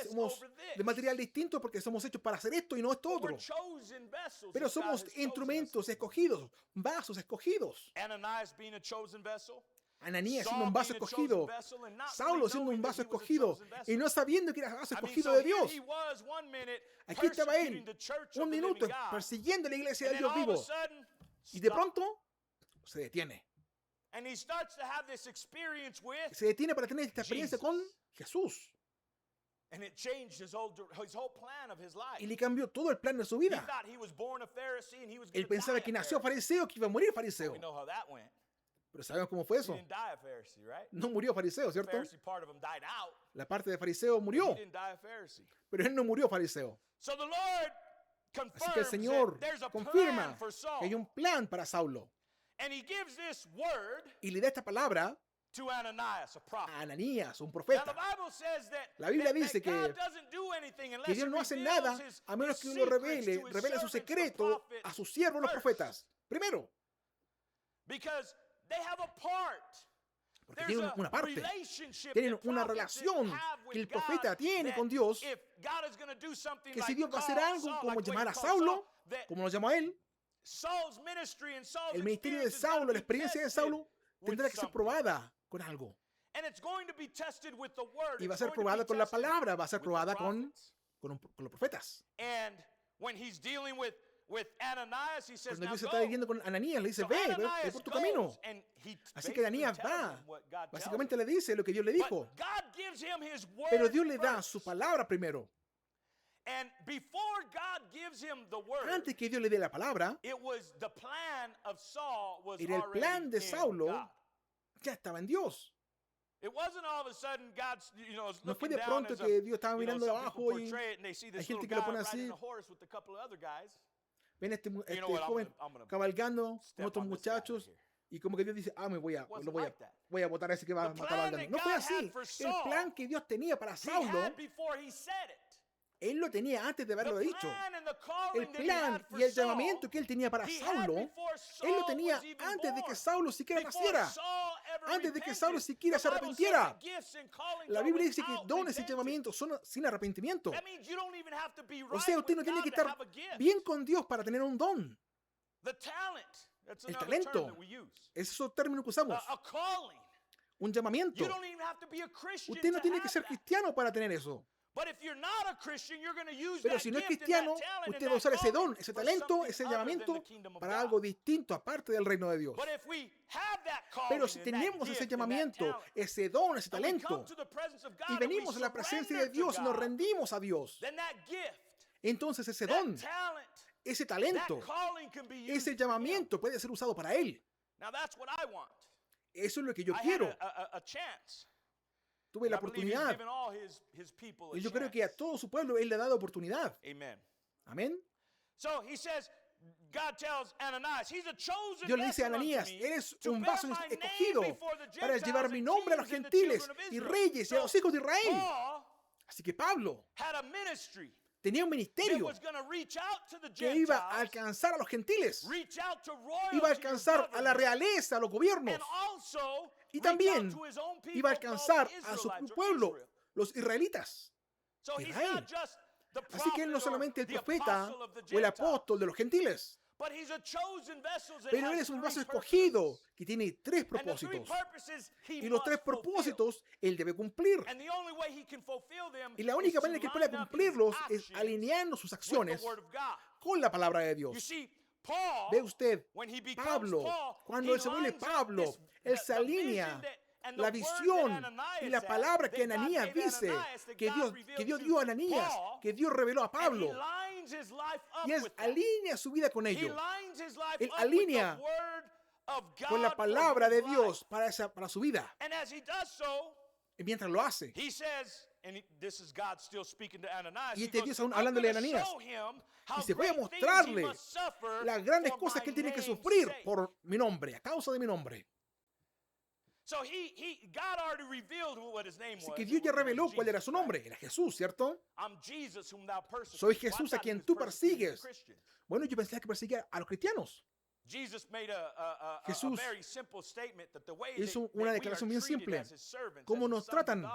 somos de material distinto porque somos hechos para hacer esto y no esto otro. Pero somos instrumentos escogidos, vasos escogidos. Ananías siendo un vaso escogido, Saulo siendo un vaso escogido y no sabiendo que era vaso escogido de Dios. Aquí estaba él, un minuto persiguiendo la iglesia de Dios vivo, y de pronto se detiene. Se detiene para tener esta experiencia con Jesús. Y le cambió todo el plan de su vida. Él pensaba que nació fariseo, que iba a morir fariseo. Pero sabemos cómo fue eso. No murió fariseo, ¿cierto? La parte de fariseo murió, pero él no murió fariseo. Así que el Señor confirma que hay un plan para Saulo. Y le da esta palabra a Ananías, un profeta. La Biblia dice que Dios no hace nada a menos que uno revele su secreto a sus siervos los profetas. Primero, porque tienen una parte, tienen una relación que el profeta tiene con Dios, que si Dios va a hacer algo como llamar a Saulo, como lo llamó a él, el ministerio de Saulo, la experiencia de Saulo, tendrá que ser probada con algo. Y va a ser probada con la palabra, va a ser probada con los profetas. Cuando Dios está viviendo con Ananías, le dice, ve por tu camino. Así que Ananías va. Básicamente le dice lo que Dios le dijo. Pero Dios le da su palabra primero. Antes que Dios le dé la palabra, era el plan de Saulo, ya estaba en Dios. No fue de pronto que Dios estaba mirando de abajo y hay gente que lo pone así. Ven este joven cabalgando con otros muchachos y como que Dios dice, voy a botar a ese que va cabalgando. No fue así. El plan que Dios tenía para Saulo, él lo tenía antes de haberlo dicho. El plan y el llamamiento que él tenía para Saulo, él lo tenía antes de que Saulo siquiera naciera, antes de que Saulo siquiera se arrepintiera. La Biblia dice que dones y llamamientos son sin arrepentimiento. O sea, usted no tiene que estar bien con Dios para tener un don. El talento, ese es otro término que usamos. Un llamamiento. Usted no tiene que ser cristiano para tener eso. Pero si no es cristiano, usted va a usar ese don, ese talento, ese llamamiento para algo distinto aparte del reino de Dios. Pero si tenemos ese llamamiento, ese don, ese talento, y venimos a la presencia de Dios y nos rendimos a Dios, entonces ese don, ese talento, ese llamamiento puede ser usado para Él. Eso es lo que yo quiero. Tuve la oportunidad. Y yo creo que a todo su pueblo Él le ha dado oportunidad. Amén. Dios le dice a Ananías, eres un vaso escogido para llevar mi nombre a los gentiles y reyes y a los hijos de Israel. Así que Pablo tenía un ministerio que iba a alcanzar a los gentiles, iba a alcanzar a la realeza, a los gobiernos, y también iba a alcanzar a su pueblo, los israelitas. Israel. Así que él no solamente el profeta o el apóstol de los gentiles, pero él es un vaso escogido que tiene 3 propósitos. Y los 3 propósitos él debe cumplir. Y la única manera que él pueda cumplirlos es alineando sus acciones con la palabra de Dios. Ve usted, Pablo, cuando él se vuelve Pablo, él se alinea la visión y la palabra que Ananías dice, que Dios dio a Ananías, que Dios reveló a Pablo, y él alinea su vida con ello. Él alinea con la palabra de Dios para su vida. Y mientras lo hace, y este Dios aún hablándole a Ananías, dice, voy a mostrarle las grandes cosas que él tiene que sufrir por mi nombre, a causa de mi nombre. Así que Dios ya reveló cuál era su nombre. Era Jesús, ¿cierto? Soy Jesús a quien tú persigues. Bueno, yo pensaba que perseguía a los cristianos. Jesús hizo una declaración bien simple. ¿Cómo nos tratan?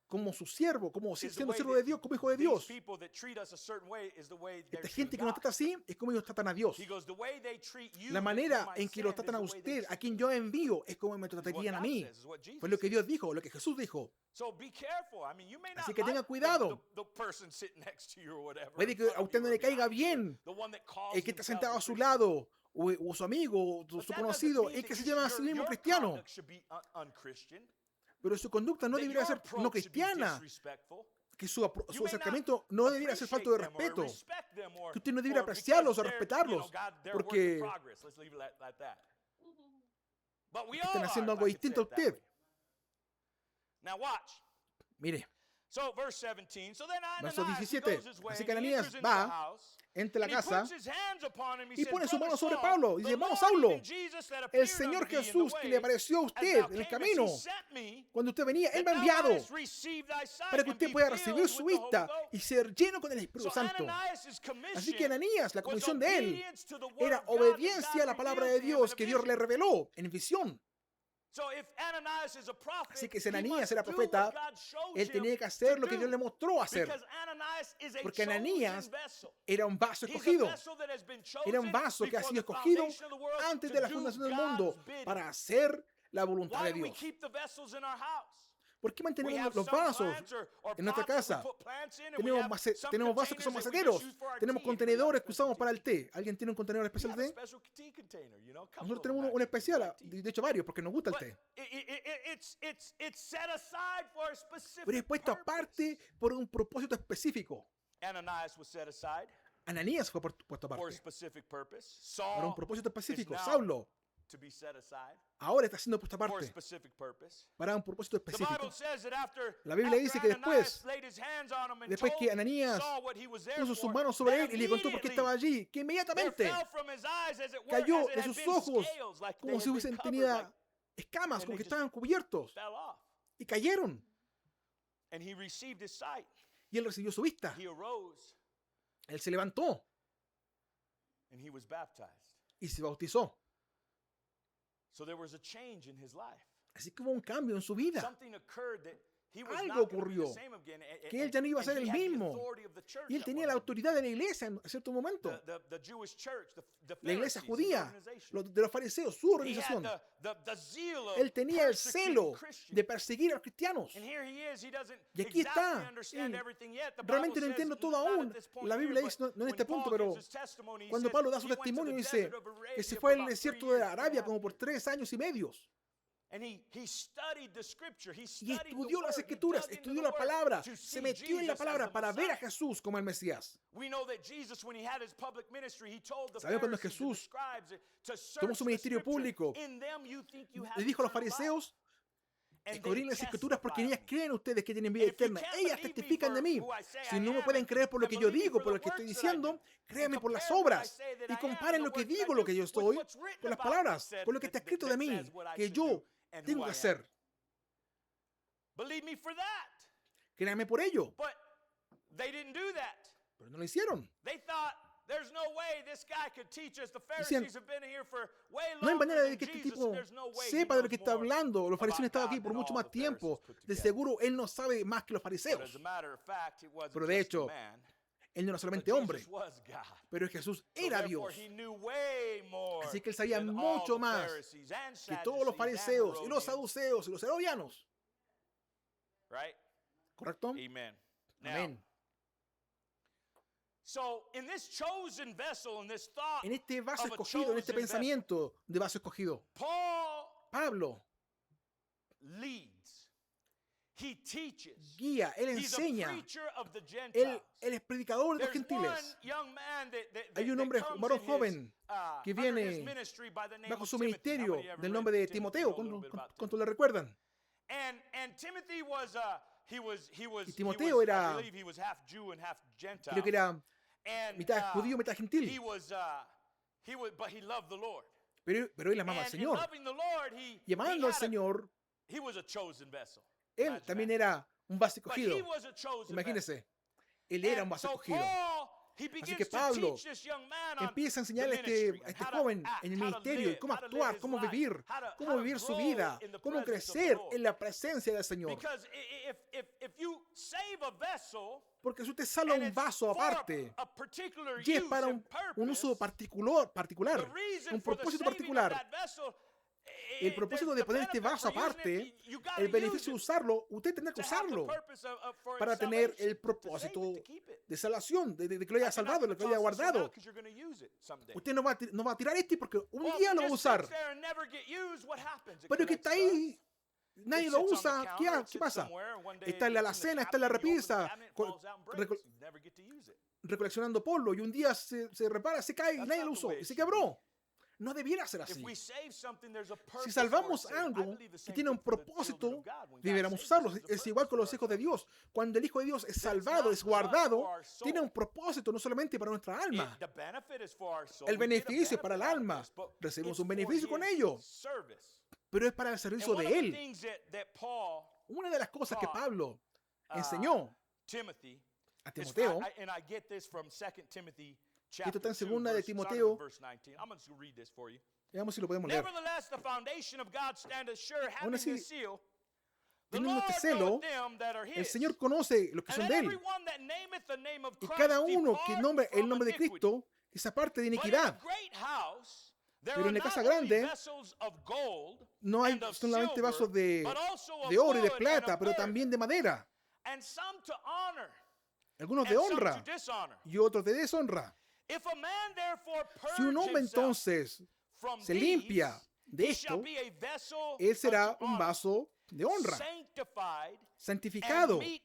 Como su siervo, como siendo siervo de Dios, como hijo de Dios. Esta gente que nos trata así es como ellos tratan a Dios. La manera en que lo tratan a usted, a quien yo envío, es como me tratarían a mí. Fue lo que Dios dijo, lo que Jesús dijo. Así que tenga cuidado. Puede que a usted no le caiga bien el que está sentado a su lado, o su amigo, o su conocido, el que se llama a sí mismo cristiano. Pero su conducta no debería ser no cristiana, que su acercamiento no debería ser falta de respeto, que usted no debería apreciarlos o respetarlos, porque están haciendo algo distinto a usted. Mire. Verso 17. Así que Ananías va, entra a la casa y pone su mano sobre Pablo. Y dice, vamos, Saulo, el Señor Jesús que le apareció a usted en el camino, cuando usted venía, Él me ha enviado para que usted pueda recibir su vista y ser lleno con el Espíritu Santo. Así que Ananías, la comisión de él, era obediencia a la palabra de Dios que Dios le reveló en visión. Así que si Ananías era profeta, él tenía que hacer lo que Dios le mostró hacer. Porque Ananías era un vaso escogido. Era un vaso que ha sido escogido antes de la fundación del mundo para hacer la voluntad de Dios. ¿Por qué mantenemos los vasos en nuestra casa? Tenemos vasos que son maceteros. Tenemos contenedores que usamos para el té. ¿Alguien tiene un contenedor especial de té? Nosotros tenemos uno especial, de hecho varios, porque nos gusta el té. Pero es puesto aparte por un propósito específico. Ananías fue puesto aparte para un propósito específico. Saulo ahora está siendo puesto aparte para un propósito específico. La Biblia dice que después que Ananías puso sus manos sobre él y le contó por qué estaba allí, que inmediatamente cayó de sus ojos como si hubiesen tenido escamas, como que estaban cubiertos, y cayeron. Y él recibió su vista. Él se levantó y se bautizó. Así que hubo un cambio en su vida. Algo ocurrió, que él ya no iba a ser el mismo. Y él tenía la autoridad de la iglesia en cierto momento. La iglesia judía, de los fariseos, su organización. Él tenía el celo de perseguir a los cristianos. Y aquí está. Realmente no entiendo todo aún. La Biblia dice, no en este punto, pero cuando Pablo da su testimonio, dice que se fue al desierto de Arabia como por 3 años y medio. Y estudió las escrituras, estudió la palabra, se metió en la palabra para ver a Jesús como el Mesías. ¿Saben cuando Jesús tomó su ministerio público? Le dijo a los fariseos, escudriñen las escrituras porque en ellas creen ustedes que tienen vida eterna. Ellas testifican de mí. Si no me pueden creer por lo que yo digo, por lo que estoy diciendo, créanme por las obras. Y comparen lo que digo, lo que yo estoy, con las palabras, con lo que está escrito de mí, que yo tengo que hacer. Créanme por ello. Pero no lo hicieron. Decían, no hay manera de que este tipo sepa de lo que está hablando. Los fariseos han estado aquí por mucho más tiempo. De seguro él no sabe más que los fariseos. Pero de hecho, él no era solamente hombre, pero Jesús era Dios. Así que él sabía mucho más que todos los fariseos y los saduceos y los herodianos. ¿Correcto? Amén. En este vaso escogido, en este pensamiento de vaso escogido, Pablo guía, Él enseña. Él es predicador de los gentiles. Hay un varón joven que viene bajo su ministerio del nombre de Timoteo, ¿cuánto le recuerdan? Y Timoteo era, creo que era mitad judío, mitad gentil. Pero él amaba al Señor. Y amando al Señor, él también era un vaso escogido. Imagínense, él era un vaso escogido. Así que Pablo empieza a enseñarle a este joven en el ministerio cómo actuar, cómo vivir su vida, cómo crecer en la presencia del Señor. Porque si usted salva un vaso aparte y es para un uso particular, un propósito particular, el propósito de poner este vaso aparte, el beneficio de usarlo, usted tendrá que usarlo para tener el propósito de salvación, de que lo haya salvado, de que lo haya guardado. Usted no va a tirar este porque un día lo va a usar. Pero que está ahí, nadie lo usa, ¿qué pasa? Está en la alacena, está en la repisa, recoleccionando polvo, y un día se repara, se cae y nadie lo usó, y se quebró. No debiera ser así. Si salvamos algo que tiene un propósito, deberíamos usarlo. Es igual con los hijos de Dios. Cuando el Hijo de Dios es salvado, es guardado, tiene un propósito no solamente para nuestra alma. El beneficio es para el alma. Recibimos un beneficio con ello, pero es para el servicio de Él. Una de las cosas que Pablo enseñó a Timoteo, esto está en 2 de Timoteo. Veamos si lo podemos leer. Aún así, teniendo este celo, el Señor conoce los que son de Él. Y cada uno que nombre el nombre de Cristo, esa parte de iniquidad. Pero en la casa grande no hay solamente vasos de oro y de plata, pero también de madera. Algunos de honra y otros de deshonra. Si un hombre entonces se limpia de esto, él será un vaso de honra, santificado y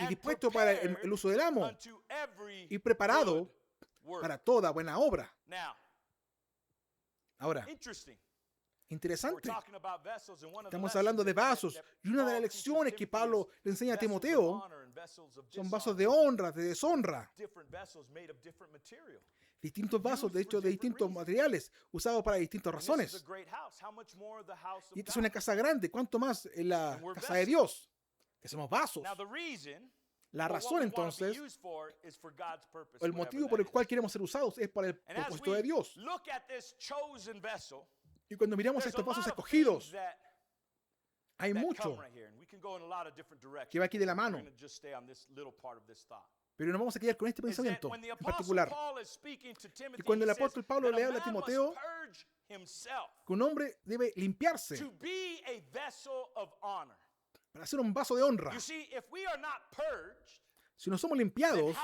dispuesto para el uso del amo y preparado para toda buena obra. Ahora, interesante. Estamos hablando de vasos, y una de las lecciones que Pablo le enseña a Timoteo son vasos de honra, de deshonra. Distintos vasos, de hecho, de distintos materiales, usados para distintas razones. Y esta es una casa grande. ¿Cuánto más en la casa de Dios? Que somos vasos. La razón, entonces, el motivo por el cual queremos ser usados es para el propósito de Dios. Y cuando miramos estos vasos escogidos, hay mucho que va aquí de la mano. Pero nos vamos a quedar con este pensamiento en particular. Y cuando el apóstol Pablo le habla a Timoteo, que un hombre debe limpiarse para ser un vaso de honra. Si no somos limpiados,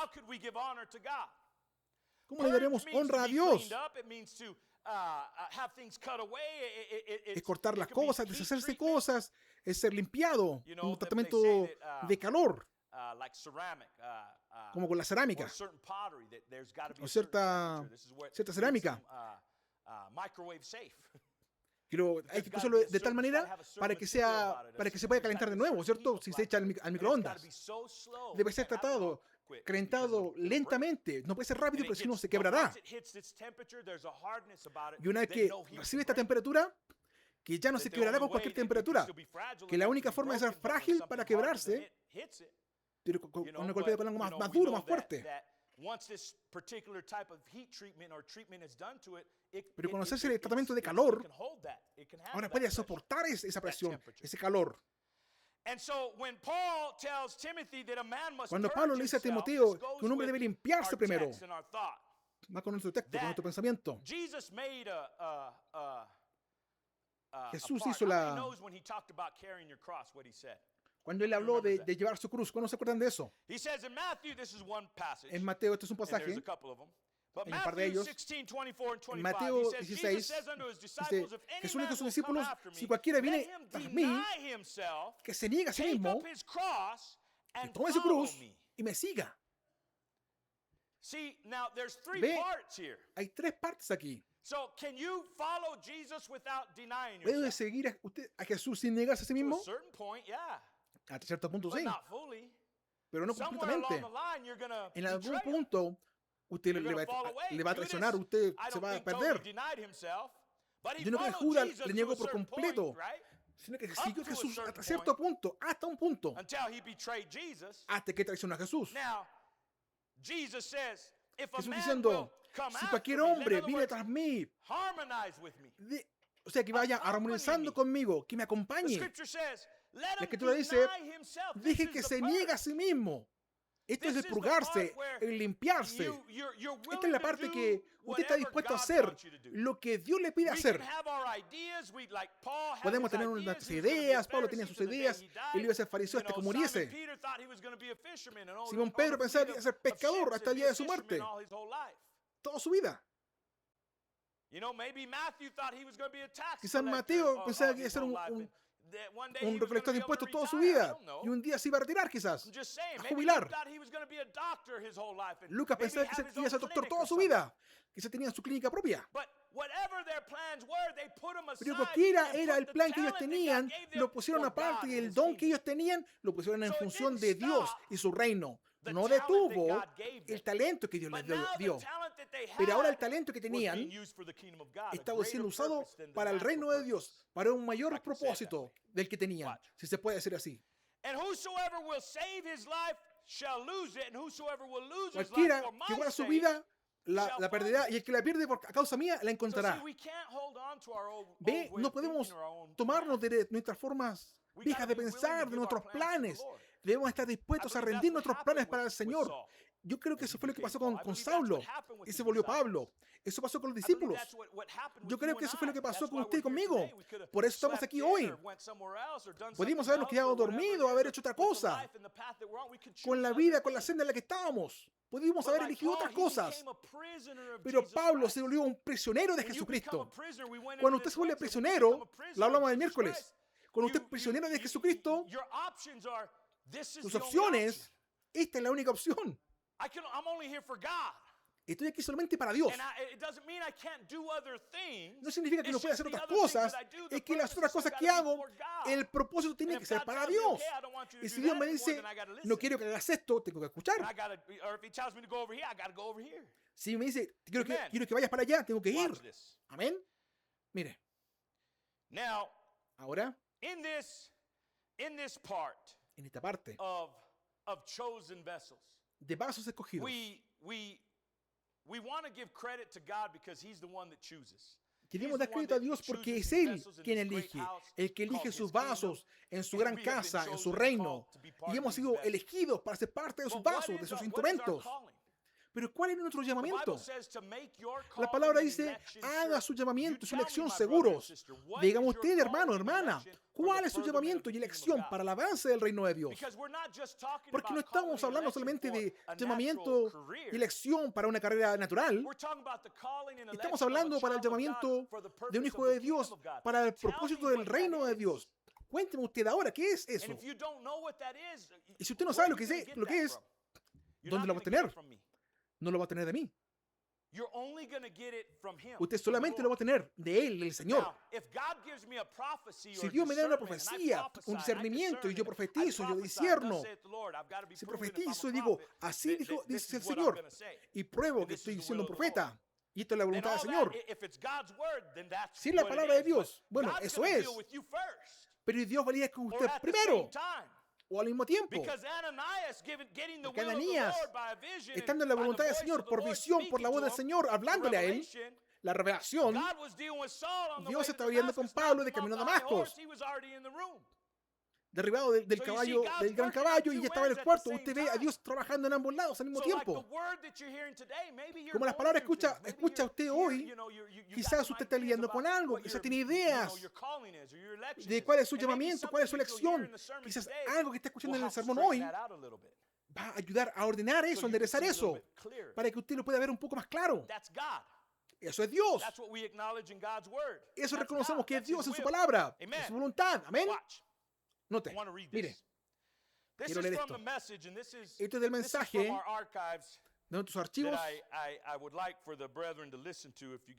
¿cómo le daremos honra a Dios? Es cortar las cosas, deshacerse de cosas, es ser limpiado, un tratamiento de calor, como con la cerámica, o cierta cerámica. Pero hay que usarlo de tal manera para que se pueda calentar de nuevo, ¿cierto? Si se echa al microondas. Debe ser tratado, calentado lentamente. No puede ser rápido, porque si no se quebrará. Y una vez que recibe esta temperatura, que ya no se quebrará con cualquier temperatura, que la única forma de ser frágil para quebrarse, pero con una golpeada con algo más duro, más fuerte. Pero cuando se hace el tratamiento de calor, ahora puede soportar esa presión, ese calor. Cuando Pablo le dice a Timoteo que un hombre debe limpiarse primero, más con nuestro texto, con nuestro pensamiento, Jesús hizo cuando él habló de llevar su cruz. ¿Cuándo se acuerdan de eso? En Mateo, este es un pasaje. Hay un par de ellos. En Mateo 16 dice, Jesús le dijo a sus discípulos, si cualquiera viene tras mí, que se niegue a sí mismo, que tome su cruz y me siga. Ve, hay tres partes aquí. ¿Puede seguir a Jesús sin negarse a sí mismo? A cierto punto sí, pero no completamente. En algún punto usted le va a traicionar, usted se va a perder. Yo no creo que Judas le negó por completo, sino que siguió a Jesús hasta cierto punto, hasta un punto, hasta que traicionó a Jesús. Jesús diciendo, si cualquier hombre viene tras mí, o sea, que vaya armonizando conmigo, que me acompañe. La Escritura dice, dije que se niega a sí mismo. Esto es el purgarse, el limpiarse. Esta es la parte que usted está dispuesto a hacer lo que Dios le pide hacer. Podemos tener nuestras ideas. Pablo tenía sus ideas. Él iba a ser fariseo hasta que muriese. Simón Pedro pensaba que iba a ser pescador hasta el día de su muerte. Toda su vida. Quizás Mateo pensaba que iba a ser un recolector de impuestos toda su vida y un día se iba a retirar, quizás a jubilar. Lucas pensaba que iba a ser doctor toda su vida, quizás tenía su clínica propia. Pero cualquiera era el plan que ellos tenían, lo pusieron aparte, y el don que ellos tenían lo pusieron en función de Dios y su reino. No detuvo el talento que Dios les dio. Pero ahora el talento que tenían estaba siendo usado para el reino de Dios, para un mayor propósito del que tenían, si se puede decir así. Cualquiera que guarda su vida la perderá, y el que la pierde a causa mía la encontrará. Ve, no podemos tomarnos de nuestras formas viejas de pensar, de nuestros planes. Debemos estar dispuestos a rendir nuestros planes para el Señor. Yo creo que eso fue lo que pasó con Saulo, y se volvió Pablo. Eso pasó con los discípulos. Yo creo que eso fue lo que pasó con usted y conmigo. Por eso estamos aquí hoy. Podíamos habernos quedado dormidos, haber hecho otra cosa. Con la vida, con la senda en la que estábamos. Pudimos haber elegido otras cosas. Pero Pablo se volvió un prisionero de Jesucristo. Cuando usted se vuelve prisionero, lo hablamos el miércoles. Cuando usted es prisionero de Jesucristo, sus opciones, esta es la única opción. Estoy aquí solamente para Dios. No significa que no pueda hacer otras cosas, es que las otras cosas que hago, el propósito tiene que ser para Dios. Y si Dios me dice, no quiero que hagas esto, tengo que escuchar. Si me dice, quiero que vayas para allá, tengo que ir. Amén. Mire. Ahora, en esta parte de vasos escogidos, queremos dar crédito a Dios porque es Él quien elige, el que elige sus vasos en su gran casa, en su reino. Y hemos sido elegidos para ser parte de sus vasos, de sus instrumentos. Pero ¿cuál es nuestro llamamiento? La palabra dice, haga su llamamiento y su elección seguros. Dígame usted, hermano, hermana, ¿cuál es su llamamiento y elección para el avance del reino de Dios? Porque no estamos hablando solamente de llamamiento y elección para una carrera natural. Estamos hablando para el llamamiento de un hijo de Dios, para el propósito del reino de Dios. Cuénteme usted ahora, ¿qué es eso? Y si usted no sabe lo que es, ¿dónde lo va a tener? No lo va a tener de mí. Usted solamente lo va a tener de Él, el Señor. Si Dios me da una profecía, un discernimiento, y yo profetizo, yo discierno, si profetizo y digo, así dice el Señor, y pruebo que estoy siendo un profeta, y esto es la voluntad del Señor, si es la palabra de Dios, bueno, eso es. Pero Dios va a lidiar con usted primero, o al mismo tiempo. Porque Ananías, estando en la voluntad del Señor, por visión, por la voz del Señor, hablándole a él, la revelación, Dios estaba viendo con Pablo de camino a Damasco, derribado del caballo, del gran caballo, y ya estaba en el cuarto. Usted ve a Dios trabajando en ambos lados al mismo tiempo. Como las palabras escucha usted hoy, quizás usted está lidiando con algo, quizás tiene ideas de cuál es su llamamiento, cuál es su elección, quizás algo que está escuchando en el sermón hoy. va a ayudar a ordenar eso, a enderezar eso, para que usted lo pueda ver un poco más claro. Eso es Dios. Eso reconocemos que es Dios en su palabra, en su voluntad. Amén. Note, mire, quiero leer esto. Esto es del mensaje de nuestros archivos.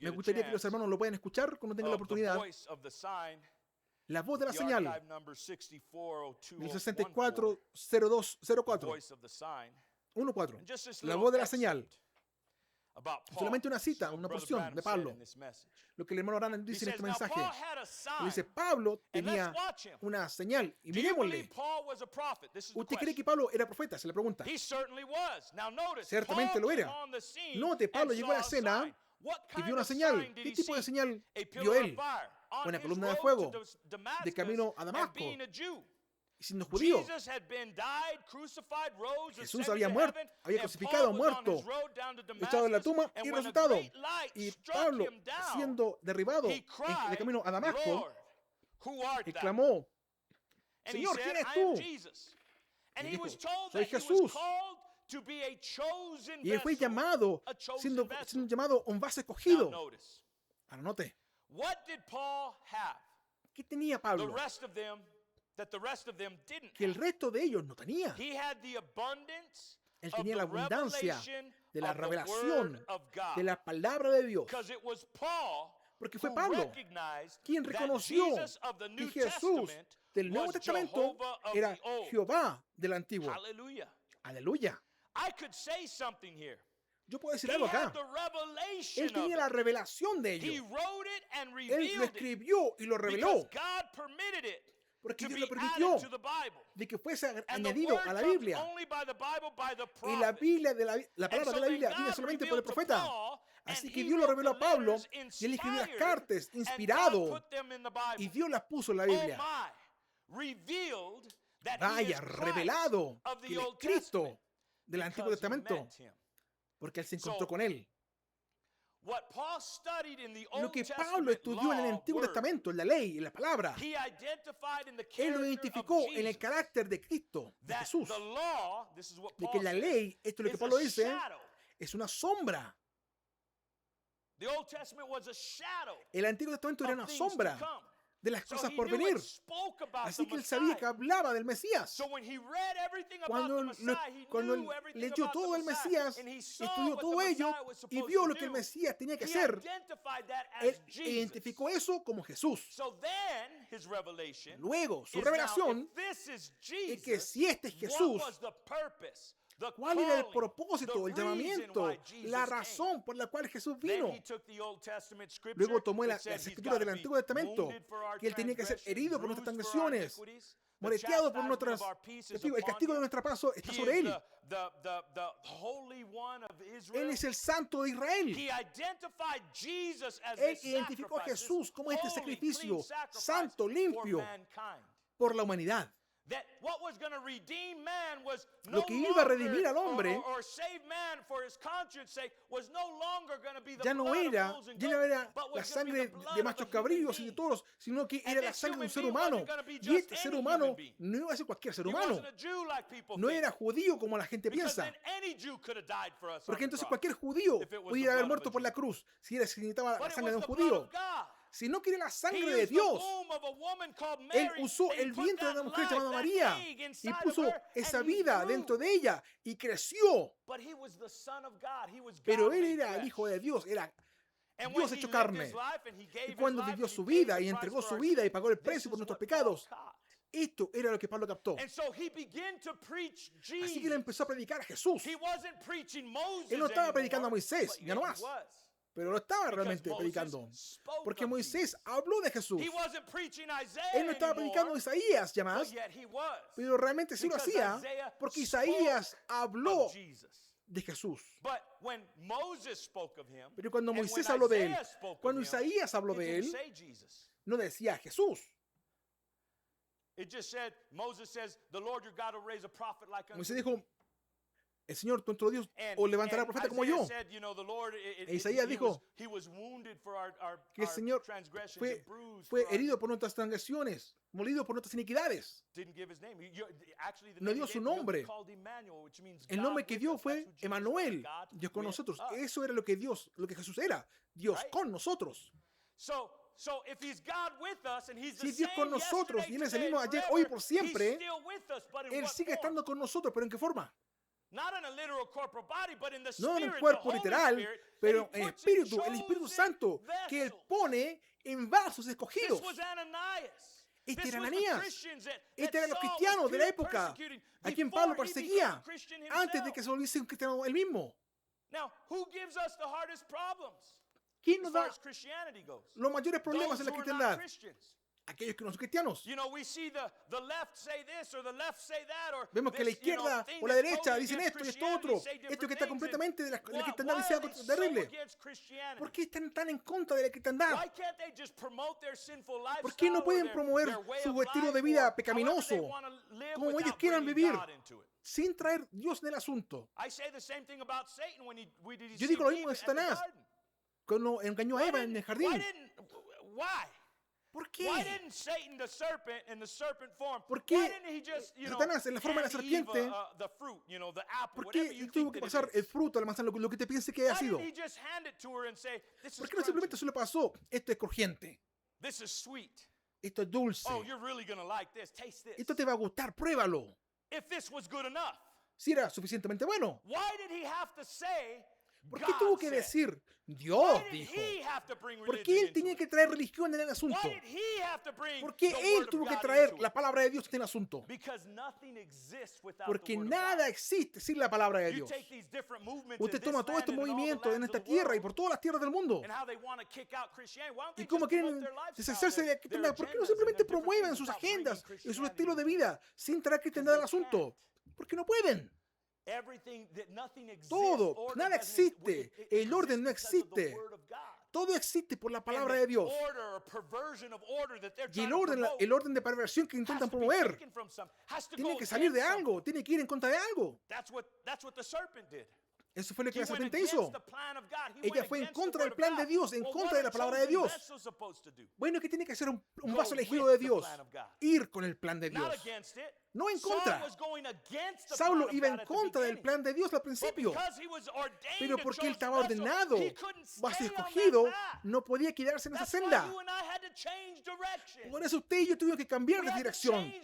Me gustaría que los hermanos lo puedan escuchar cuando tengan la oportunidad. La voz de la señal, el 640204. 1.4. La voz de la señal. Solamente una cita, una porción de Pablo. Lo que el hermano Branham dice en este mensaje. Él dice, Pablo tenía una señal. Y mirémosle. ¿Usted cree que Pablo era profeta? Se le pregunta. Ciertamente lo era. Note, Pablo llegó a la escena y vio una señal. ¿Qué tipo de señal vio él? Una columna de fuego de camino a Damasco. Y siendo judío, Jesús había muerto, había crucificado, muerto, echado en la tumba y resucitado. Y Pablo, siendo derribado de camino a Damasco, exclamó, Señor, ¿quién es tú? Y dijo, soy Jesús. Y él fue llamado, siendo llamado un vaso escogido. Ahora note, ¿qué tenía Pablo? Que el resto de ellos no tenía. Él tenía la abundancia de la revelación de la palabra de Dios. Porque fue Pablo quien reconoció que Jesús del Nuevo Testamento era Jehová del Antiguo. Aleluya. Yo puedo decir algo acá. Él tenía la revelación de ello. Él lo escribió y lo reveló. Porque Dios lo permitió de que fuese añadido a la Biblia. Y la Biblia, la palabra de la Biblia viene solamente por el profeta. Así que Dios lo reveló a Pablo y él escribió las cartas inspirado y Dios las puso en la Biblia. Vaya, revelado que él es Cristo del Antiguo Testamento, porque él se encontró con él. Lo que Pablo estudió en el Antiguo Testamento, en la ley, en la palabra, él lo identificó en el carácter de Cristo, de Jesús. De que la ley, esto es lo que Pablo dice, es una sombra. El Antiguo Testamento era una sombra de las cosas por venir. Así que él sabía que hablaba del Mesías. Cuando él leyó todo el Mesías, estudió todo ello y vio lo que el Mesías tenía que hacer, él identificó eso como Jesús. Luego, su revelación es que si este es Jesús, ¿cuál era el propósito, el llamamiento, la razón por la cual Jesús vino? Luego tomó las escrituras del Antiguo Testamento, que él tenía que ser herido por nuestras transgresiones, moleteado por nuestras... El castigo de nuestra paz está sobre él. Él es el Santo de Israel. Él identificó a Jesús como este sacrificio santo, limpio, por la humanidad. Lo que iba a redimir al hombre ya no era la sangre de machos cabríos y de toros, sino que era la sangre de un ser humano. Y este ser humano no iba a ser cualquier ser humano. No era judío como la gente piensa. Porque entonces cualquier judío pudiera haber muerto por la cruz si necesitaba la sangre de un judío. Si no quiere la sangre de Dios, él usó el vientre de una mujer llamada María y puso esa vida dentro de ella y creció. Pero él era el Hijo de Dios, era Dios hecho carne. Y cuando vivió su vida y entregó su vida y pagó el precio por nuestros pecados, esto era lo que Pablo captó. Así que él empezó a predicar a Jesús. Él no estaba predicando a Moisés, ya no más. Pero lo estaba realmente predicando. Porque Moisés habló de Jesús. Él no estaba predicando a Isaías ya más. Pero realmente sí lo hacía. Porque Isaías habló de Jesús. Pero cuando Moisés habló de él, cuando Isaías habló de él, no decía Jesús. Moisés dijo, el Señor, nuestro Dios, os levantará profeta como yo. Isaías dijo que el Señor fue herido por nuestras transgresiones, molido por nuestras iniquidades. No dio su nombre. El nombre que dio fue Emmanuel, Dios con nosotros. Eso era lo que Jesús era, Dios con nosotros. Si es Dios con nosotros y Él es el mismo ayer, hoy y por siempre, Él sigue estando con nosotros, pero ¿en qué forma? No en el cuerpo literal, pero en el Espíritu Santo, que Él pone en vasos escogidos. Este era Ananías. Este eran los cristianos de la época a quien Pablo perseguía antes de que se volviese un cristiano él mismo. ¿Quién nos da los mayores problemas en la cristiandad? Aquellos que no son cristianos. Vemos que la izquierda o la derecha dicen esto y esto otro. Esto que está completamente de la cristiandad dice algo terrible. ¿Por qué están tan en contra de la cristiandad? ¿Por qué no pueden promover su estilo de vida pecaminoso como ellos quieran vivir sin traer Dios en el asunto? Yo digo lo mismo de Satanás cuando engañó a Eva en el jardín. ¿Por qué? ¿Por qué Satanás en la forma de la serpiente? ¿Por qué tuvo que pasar el fruto a la manzana, lo que te piense que haya sido? ¿Por qué no simplemente se le pasó? Esto es crujiente. Esto es dulce. Esto te va a gustar, pruébalo. Si era suficientemente bueno. ¿Por qué tuvo que decir, Dios dijo? ¿Por qué Él tenía que traer religión en el asunto? ¿Por qué Él tuvo que traer la palabra de Dios en el asunto? Porque nada existe sin la palabra de Dios. Usted toma todo este movimiento en esta tierra y por todas las tierras del mundo. ¿Y cómo quieren deshacerse de la cristiandad? ¿Por qué no simplemente promueven sus agendas y su estilo de vida sin traer cristiandad al asunto? Porque no pueden. Todo, nada existe. El orden no existe. Todo existe por la palabra de Dios. Y el orden de perversión que intentan promover tiene que salir de algo, tiene que ir en contra de algo. Eso fue lo que la serpiente hizo. Ella fue en contra del plan de Dios, en contra de la palabra de Dios. Bueno, ¿qué tiene que hacer un vaso elegido de Dios? Ir con el plan de Dios. No en contra. Saulo iba en contra del plan de Dios al principio. Pero porque él estaba ordenado, vaso escogido, no podía quedarse en esa senda. Por eso usted y yo tuvimos que cambiar de dirección.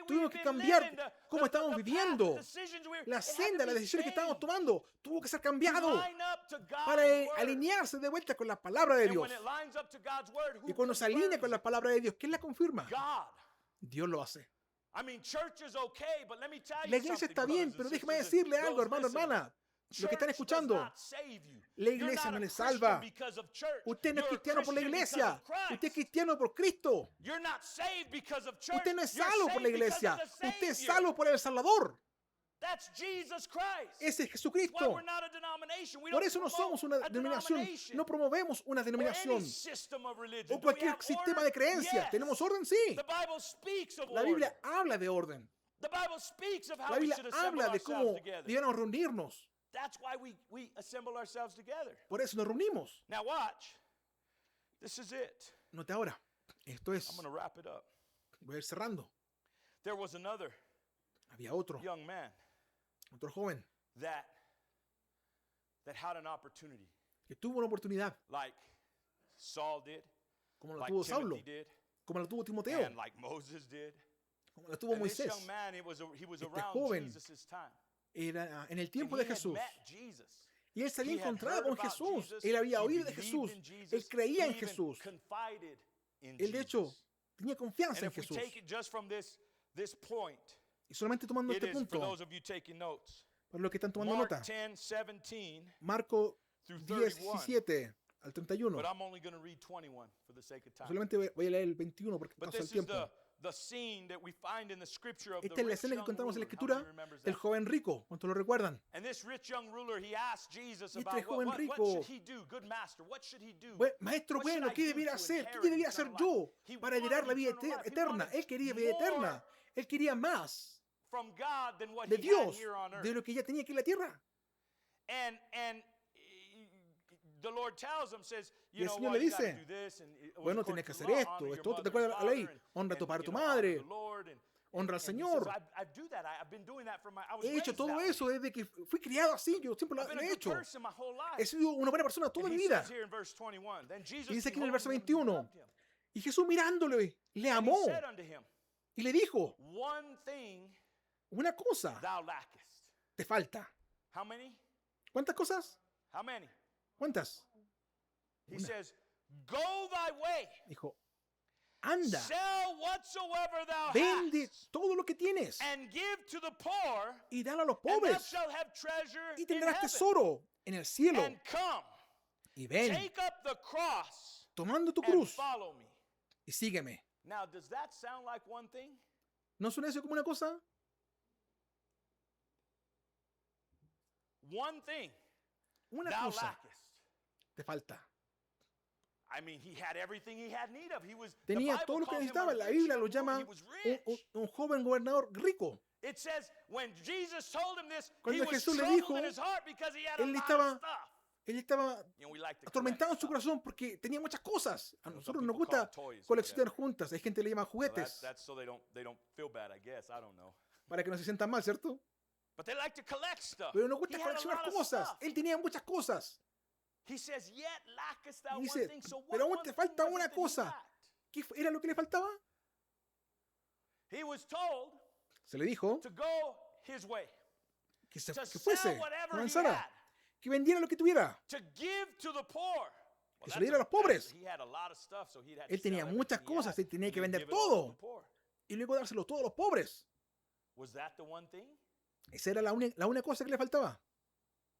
Tuvimos que cambiar cómo estábamos viviendo. La senda, las decisiones que estábamos tomando, tuvo que ser cambiado para alinearse de vuelta con la palabra de Dios. Y cuando se alinea con la palabra de Dios, ¿quién la confirma? Dios lo hace. La iglesia está bien, pero déjeme decirle algo, hermano, hermana. Lo que están escuchando, la iglesia no le salva. Usted no es cristiano por la iglesia. Usted es cristiano por Cristo. Usted no es salvo por la iglesia. Usted es salvo por el Salvador. Ese es Jesucristo. Por eso no somos una denominación. No promovemos una denominación o cualquier sistema de creencias. ¿Tenemos orden? Sí. La Biblia habla de orden. La Biblia habla de cómo debemos reunirnos. Por eso nos reunimos. Note ahora. Esto es. Voy a ir cerrando. Había otro joven que tuvo una oportunidad, como la tuvo Saulo, como la tuvo Timoteo, como la tuvo Moisés. Este joven era en el tiempo de Jesús. Y él se había encontrado con Jesús. Él había oído de Jesús. Él creía en Jesús. Él, de hecho, tenía confianza en Jesús. Y solamente tomando este punto, para los que están tomando nota, Marcos 10, 17 al 31. Solamente voy a leer el 21 porque pasa el tiempo. Esta es la escena que encontramos en la Escritura del joven rico, ¿cuántos lo recuerdan? Y este joven rico, maestro bueno, ¿qué debiera hacer? ¿Qué debería hacer yo para heredar la vida eterna? Él quería vida eterna. Él quería más. de Dios de lo que ya tenía aquí en la tierra. Y el Señor le dice, bueno, tienes que hacer esto, ¿te acuerdas de la ley? Honra a tu padre y tu madre, honra al Señor. He hecho todo eso desde que fui criado así, yo siempre lo he hecho. He sido una buena persona toda mi vida. Y dice aquí en el verso 21, y Jesús mirándole, le amó y le dijo, una cosa te falta. ¿Cuántas cosas? ¿Cuántas? He says, go thy way. Dijo, anda, sell whatsoever thou vende hast, todo lo que tienes and give to the poor, y dalo a los and thou pobres shalt have treasure y in tendrás heaven. tesoro en el cielo. And come, Y ven, take up the cross, tomando tu and cruz follow me. y sígueme. Now, does that sound like one thing? ¿No suena eso como una cosa? One thing Una thou cosa lackest. te falta. I mean, he had everything he had need of. He was, Tenía the todo Bible lo que called him necesitaba. a La rich Biblia lo young llama ruler. He was rich. un joven gobernador rico. It says when Jesus told him this, Cuando he was Jesús le troubled dijo, in his heart because he had a él lot estaba of stuff. Él estaba You know, we like to atormentado en collect su stuff. corazón porque tenía muchas cosas. A nosotros some nos people call gusta it toys or coleccionar whatever. juntas. Hay gente que le llama Well, juguetes that's so they don't feel bad, I guess. I don't know. para que no se sientan mal, ¿cierto? But they like to collect stuff. Pero nos gusta He had a coleccionar lot of cosas. stuff. Él tenía muchas cosas. He says, yet lackest thou Y one dice, thing. So pero what aún one te thing falta was it una that he cosa. lacked? ¿Qué era lo que le faltaba? He was told Se le dijo to go his way, que to fuese, sell whatever he avanzara, had, que vendiera lo que tuviera. to give to the poor. Que se lo diera a los pobres. He had a lot of stuff, so he'd had to Él tenía sell muchas everything he cosas, had él tenía que and vender give it all to todo. the poor. Y luego dárselo todo a los pobres. Was that the one thing? Esa era la única cosa que le faltaba.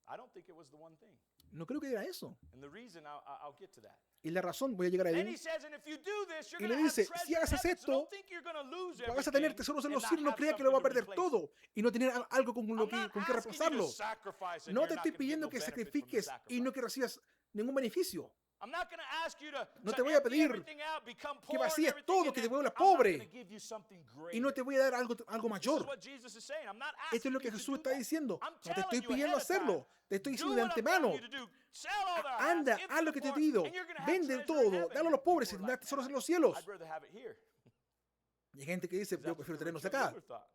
I don't think it was the one thing. No creo que era eso. And the reason, I'll get to that. Y la razón, voy a llegar a And he él, says, and if you do this, you're y going le to have dice, treasure si in haces heaven, so esto, don't think you're going to lose vas a tener everything tesoros en and los not cielos, no have creas que lo va a something to perder replace it. todo y no tener algo con I'm que not con que asking you to reemplazarlo. sacrifice and No you're te not estoy gonna get pidiendo no que benefit from the sacrifiques y sacrifice. no que recibas ningún beneficio. I'm not going to ask you to No te voy a empty pedir everything out, become que poor and vacíes everything, todo, and que te then vuelvas I'm not pobre. gonna give you something Y greater. no te voy a dar algo This is mayor. what Jesus is saying. I'm not Esto es lo que asking you to Jesús do está that. diciendo. I'm No te telling estoy you pidiendo ahead of time, hacerlo. Te estoy do diciendo de what I'm antemano. telling you to do. Sell all thou hast, Anda, give to haz the lo que te poor, pido. and you're gonna have Vende treasure in todo. heaven. Dalo a los pobres y People tendrás are like, tesoros en "Man, los cielos. I'd rather have it here." Y hay gente que dice, yo That's prefiero what the tenerlos rich acá. young ruler thought.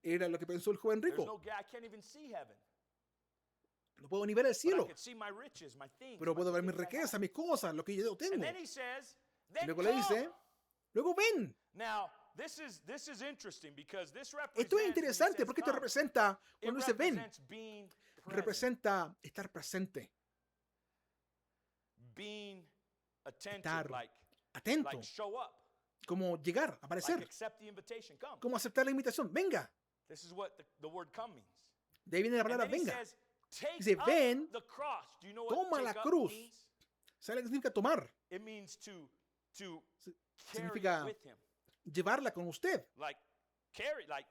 Era lo que pensó el joven There's rico. no I can't even see heaven. No puedo ni ver el But I cielo, can see my riches, my things, pero my puedo ver mi things I have. riqueza, mis cosas, lo que yo tengo. And then he says, Y then luego le dice, come. luego ven. Now, this is interesting because this Esto represents, es when he interesante says porque esto come, representa, it cuando dice ven, represents being present, representa estar presente, being attentive, estar like atento, show up, como llegar, like aparecer, accept the invitation, come. como aceptar la invitación. Venga. This is what the word come means. De ahí viene la And palabra then he venga. says, take Dice, up ven, the cross. Do you know what toma la take up cruz. means? ¿Sabe lo que significa tomar? It means to carry Significa it with him. llevarla con usted. Like carry, like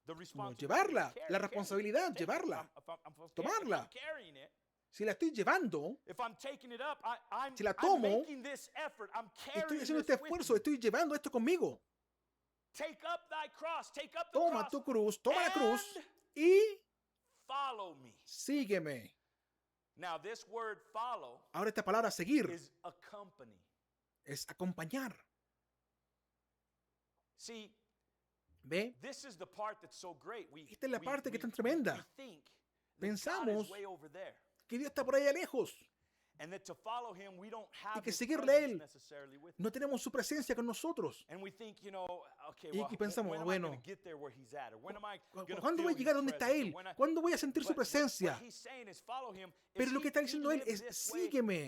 the Como responsibility. llevarla, to carry, la carry it, responsabilidad, take it. llevarla, If I'm tomarla. carrying it, Si la estoy llevando, if I'm taking it up, I'm Si la tomo, making this effort. I'm carrying estoy haciendo this este with esfuerzo, me. estoy llevando esto conmigo. Take up thy cross. Take up the Toma cross. tu cruz, toma la cruz and y follow me. sígueme. Now, this word follow Ahora esta palabra seguir is accompany. es acompañar. See, ¿Ve? this is the part that's so great. Esta es la parte que es tan tremenda. We think that God Pensamos is way over there. que Dios está por allá lejos. And that to follow him, we don't have que his seguirle a presence él necessarily with No tenemos su presencia con nosotros. And we think, okay, Y well, pensamos, when am I bueno, going to get there where he's at? Or when am I going to ¿cuándo voy a llegar donde está Él? ¿Cuándo voy a sentir su presencia? Pero lo que está diciendo Él es, sígueme.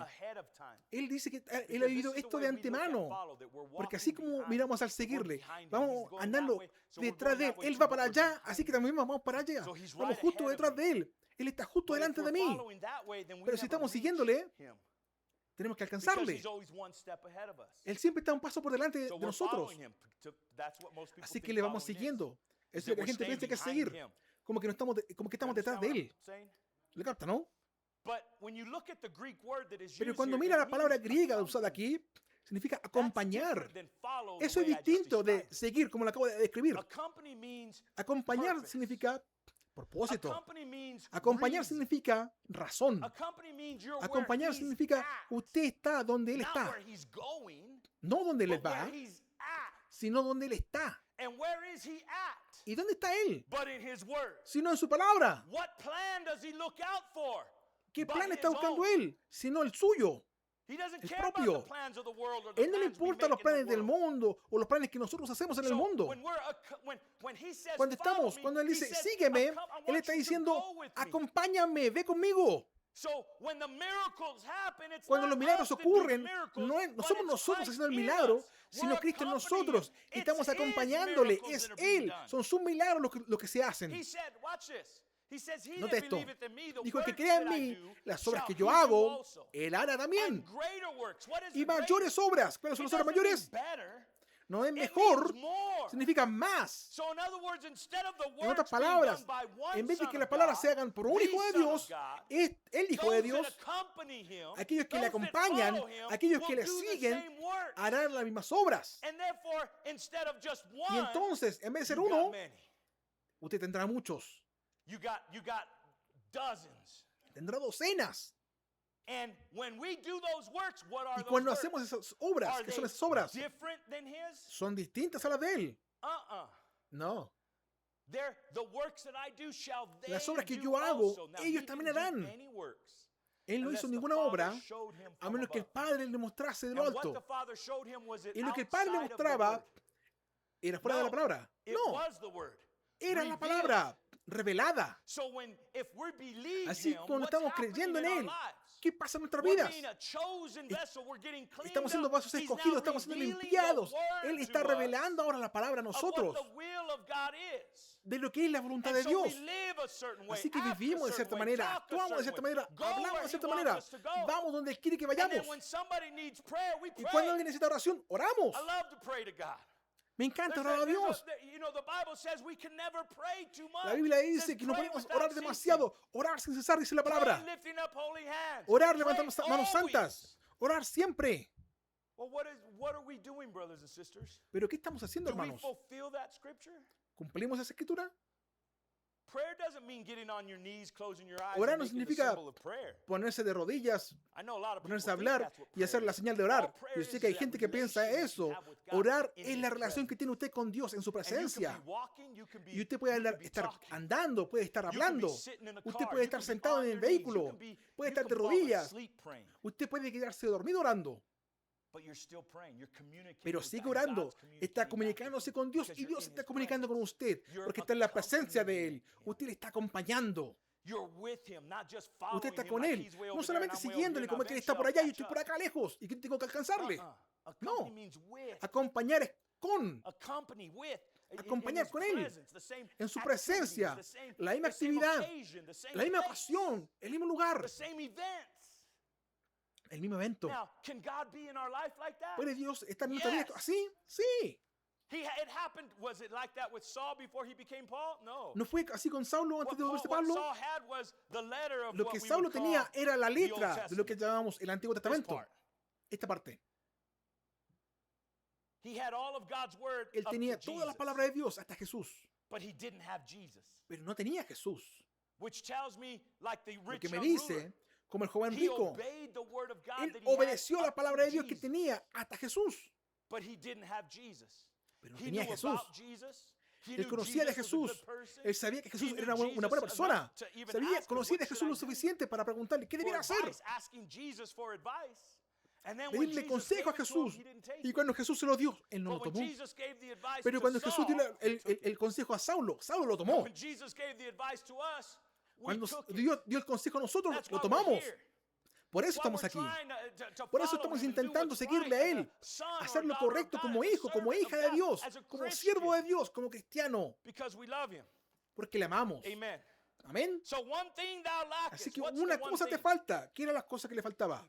Él dice que Él ha vivido esto de antemano. Porque así como miramos al seguirle, vamos andando detrás de Él. Él va para allá, así que también vamos para allá. Vamos justo detrás de Él. Él está justo delante de mí. Pero si estamos siguiéndole, tenemos que alcanzarle. Él siempre está un paso por delante de nosotros. Así que le vamos siguiendo. Eso es lo que la gente piensa que es seguir. Como que estamos detrás de Él. ¿Le capta, no? Pero cuando mira la palabra griega usada aquí, significa acompañar. Eso es distinto de seguir, como lo acabo de describir. Acompañar significa propósito. Acompañar significa razón. Acompañar significa usted está donde Él está. No donde Él va, sino donde Él está. ¿Y dónde está Él? Sino en su palabra. ¿Qué plan está buscando Él? Sino el suyo. El propio. Él no le importa los planes del mundo o los planes que nosotros hacemos en el mundo. Cuando Él dice, sígueme, Él está diciendo, acompáñame, ve conmigo. Cuando los milagros ocurren, no somos nosotros haciendo el milagro, sino Cristo en nosotros. Y estamos acompañándole. Es Él. Son sus milagros los que se hacen. Note esto. Dijo, el que crea en mí, las obras que yo hago, Él hará también. Y mayores obras. ¿Cuáles son las obras mayores? No es mejor, significa más. En otras palabras, en vez de que las palabras se hagan por un hijo de Dios, es el hijo de Dios. Aquellos que le acompañan, aquellos que le siguen, harán las mismas obras. Y entonces, en vez de ser uno, usted tendrá muchos. Tendrá docenas. Y cuando hacemos esas obras, ¿qué son esas obras? ¿Son distintas a las de Él? No. Las obras que yo hago, ellos también harán. Él no hizo ninguna obra a menos que el Padre le mostrase de lo alto. Y lo que el Padre le mostraba era fuera de la palabra. No. Era la palabra revelada. Así cuando estamos creyendo en Él, ¿qué pasa en nuestras vidas? Estamos siendo vasos escogidos, estamos siendo limpiados. Él está revelando ahora la palabra a nosotros de lo que es la voluntad de Dios. Así que vivimos de cierta manera, actuamos de cierta manera, hablamos de cierta manera, vamos donde Él quiere que vayamos. Y cuando alguien necesita oración, oramos. Me encanta orar a Dios. La Biblia dice que no podemos orar demasiado. Orar sin cesar, dice la palabra. Orar levantando manos santas. Orar siempre. ¿Pero qué estamos haciendo, hermanos? ¿Cumplimos esa escritura? Orar no significa ponerse de rodillas, ponerse a hablar y hacer la señal de orar. Yo sé que hay gente que piensa eso. Orar es la relación que tiene usted con Dios en su presencia. Y usted puede estar andando, puede estar hablando. Usted puede estar sentado en el vehículo, puede estar de rodillas. Usted puede quedarse dormido orando. Pero sigue orando, está comunicándose con Dios y Dios está comunicando con usted porque está en la presencia de Él. Usted le está acompañando. Usted está con Él, no solamente siguiéndole como que Él está por allá y yo estoy por acá lejos y que tengo que alcanzarle. No, acompañar es con. Acompañar con Él en su presencia, la misma actividad, la misma ocasión, el mismo lugar. El mismo evento. ¿Puede Dios estar en nuestra vida así? Sí. ¿No fue así con Saulo antes de volverse Pablo? Lo que Saulo tenía era la letra de lo que llamamos el Antiguo Testamento. Esta parte. Él tenía toda la palabra de Dios hasta Jesús. Pero no tenía Jesús. Lo que me dice, como el joven rico, él obedeció la palabra de Dios que tenía hasta Jesús. Pero no tenía Jesús. Él conocía de Jesús. Él sabía que Jesús era una buena persona. Conocía de Jesús lo suficiente para preguntarle qué debiera hacer. Pedirle consejo a Jesús. Y cuando Jesús se lo dio, él no lo tomó. Pero cuando Jesús dio el consejo a Saulo, Saulo lo tomó. Cuando dio el consejo a nosotros, lo tomamos. Por eso estamos aquí. Por eso estamos intentando seguirle a Él, hacer lo correcto como hijo, como hija de Dios, como siervo de Dios, como cristiano. Porque le amamos. Amén. Así que una cosa te falta. ¿Qué era la cosa que le faltaba?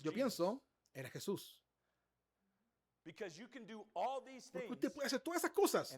Yo pienso, era Jesús. Porque usted puede hacer todas esas cosas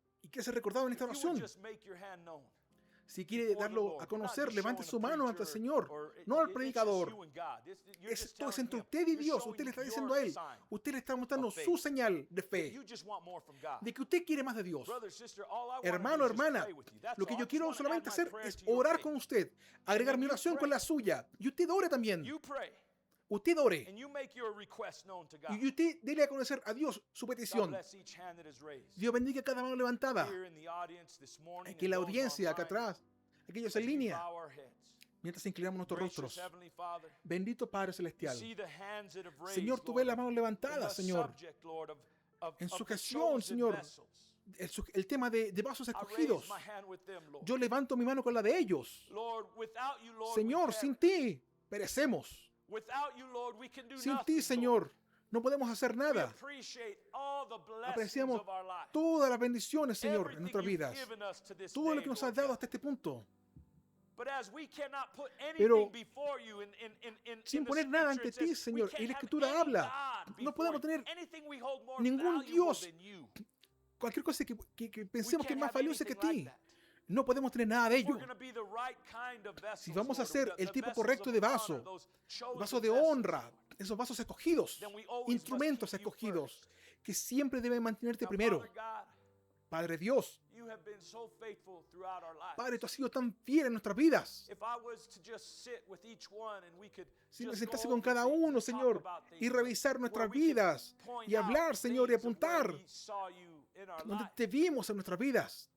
y quiere ser recordado en esta oración, si quiere darlo a conocer, levante su mano ante el Señor, no al predicador. Esto es entre usted y Dios. Usted le está diciendo a Él, usted le está mostrando su señal de fe, de que usted quiere más de Dios. Hermano, hermana, lo que yo quiero solamente hacer es orar con usted, agregar mi oración con la suya, y usted ore también. Usted ore y usted dele a conocer a Dios su petición. Dios bendiga cada mano levantada. Aquí en la audiencia, acá atrás, aquellos en línea, mientras inclinamos nuestros rostros. Bendito Padre Celestial. Señor, tú ves las manos levantadas, Señor. En sujeción, Señor, el tema de vasos escogidos. Yo levanto mi mano con la de ellos. Señor, sin ti perecemos. Sin ti, Señor, no podemos hacer nada. Apreciamos todas las bendiciones, Señor, en nuestras vidas. Todo lo que nos has dado hasta este punto. Pero sin poner nada ante ti, Señor, y la Escritura habla, no podemos tener ningún Dios, cualquier cosa que pensemos que es más valiosa que ti. No podemos tener nada de ello. Si vamos a ser el tipo correcto de vaso de honra, esos vasos escogidos, instrumentos escogidos, que siempre deben mantenerte primero. Padre Dios, Padre, tú has sido tan fiel en nuestras vidas. Si me sentase con cada uno, Señor, y revisar nuestras vidas, y hablar, Señor, y apuntar donde te vimos en nuestras vidas,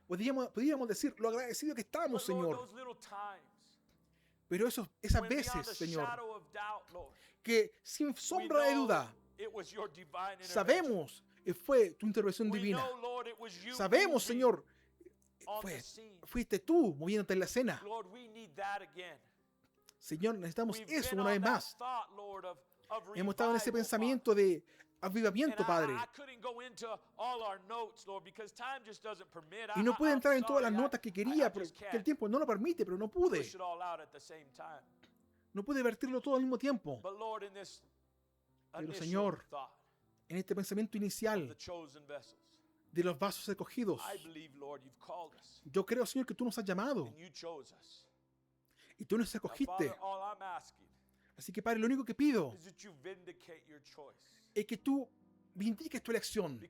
podríamos decir lo agradecido que estamos, Señor. Pero esas veces, Señor, que sin sombra de duda sabemos que fue tu intervención divina. Sabemos, Señor, fuiste tú moviéndote en la escena. Señor, necesitamos eso una vez más. Hemos estado en ese pensamiento de avivamiento, Padre. Y no pude entrar en todas las notas que quería porque el tiempo no lo permite, pero no pude. No pude vertirlo todo al mismo tiempo. Pero, Señor, en este pensamiento inicial de los vasos escogidos, yo creo, Señor, que tú nos has llamado y tú nos escogiste. Así que, Padre, lo único que pido es que tú vindiques tu elección.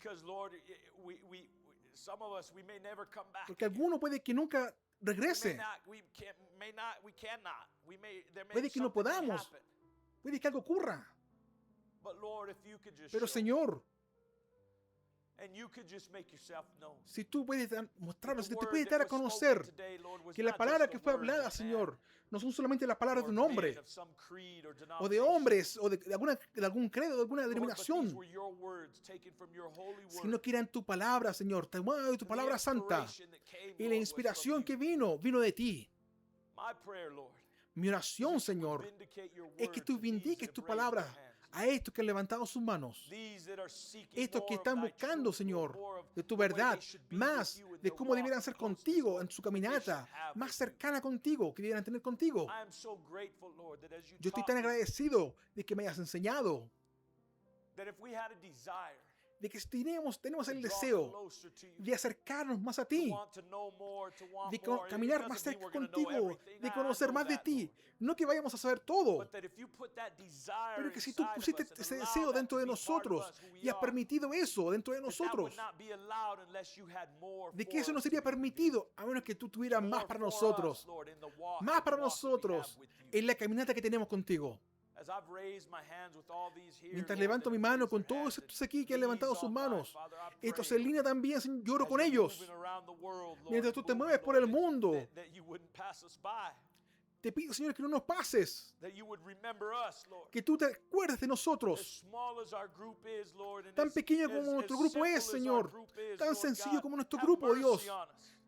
Porque alguno puede que nunca regrese. Puede que no podamos. Puede que algo ocurra. Pero, Señor, si tú puedes mostrarnos, si te puedes dar a conocer que la palabra que fue hablada, Señor, no son solamente las palabras de un hombre o de hombres o de algún credo, de alguna denominación, sino que eran tu palabra, Señor, tomada de tu palabra santa, y la inspiración que vino de ti. Mi oración, Señor, es que tú vindiques tu palabra a estos que han levantado sus manos, estos que están buscando, Señor, de tu verdad, más de cómo debieran ser contigo en su caminata, más cercana contigo, que debieran tener contigo. Yo estoy tan agradecido de que me hayas enseñado, de que tenemos el deseo de acercarnos más a ti, de caminar más cerca contigo, de conocer más de ti. No que vayamos a saber todo, pero que si tú pusiste ese deseo dentro de nosotros y has permitido eso dentro de nosotros, de que eso no sería permitido a menos que tú tuvieras más para nosotros en la caminata que tenemos contigo. Mientras levanto mi mano con todos estos aquí que han levantado sus manos, estos en línea también, Señor, lloro con ellos. Mientras tú te mueves por el mundo, te pido, Señor, que no nos pases, que tú te acuerdes de nosotros. Tan pequeño como nuestro grupo es, Señor, tan sencillo como nuestro grupo, Dios,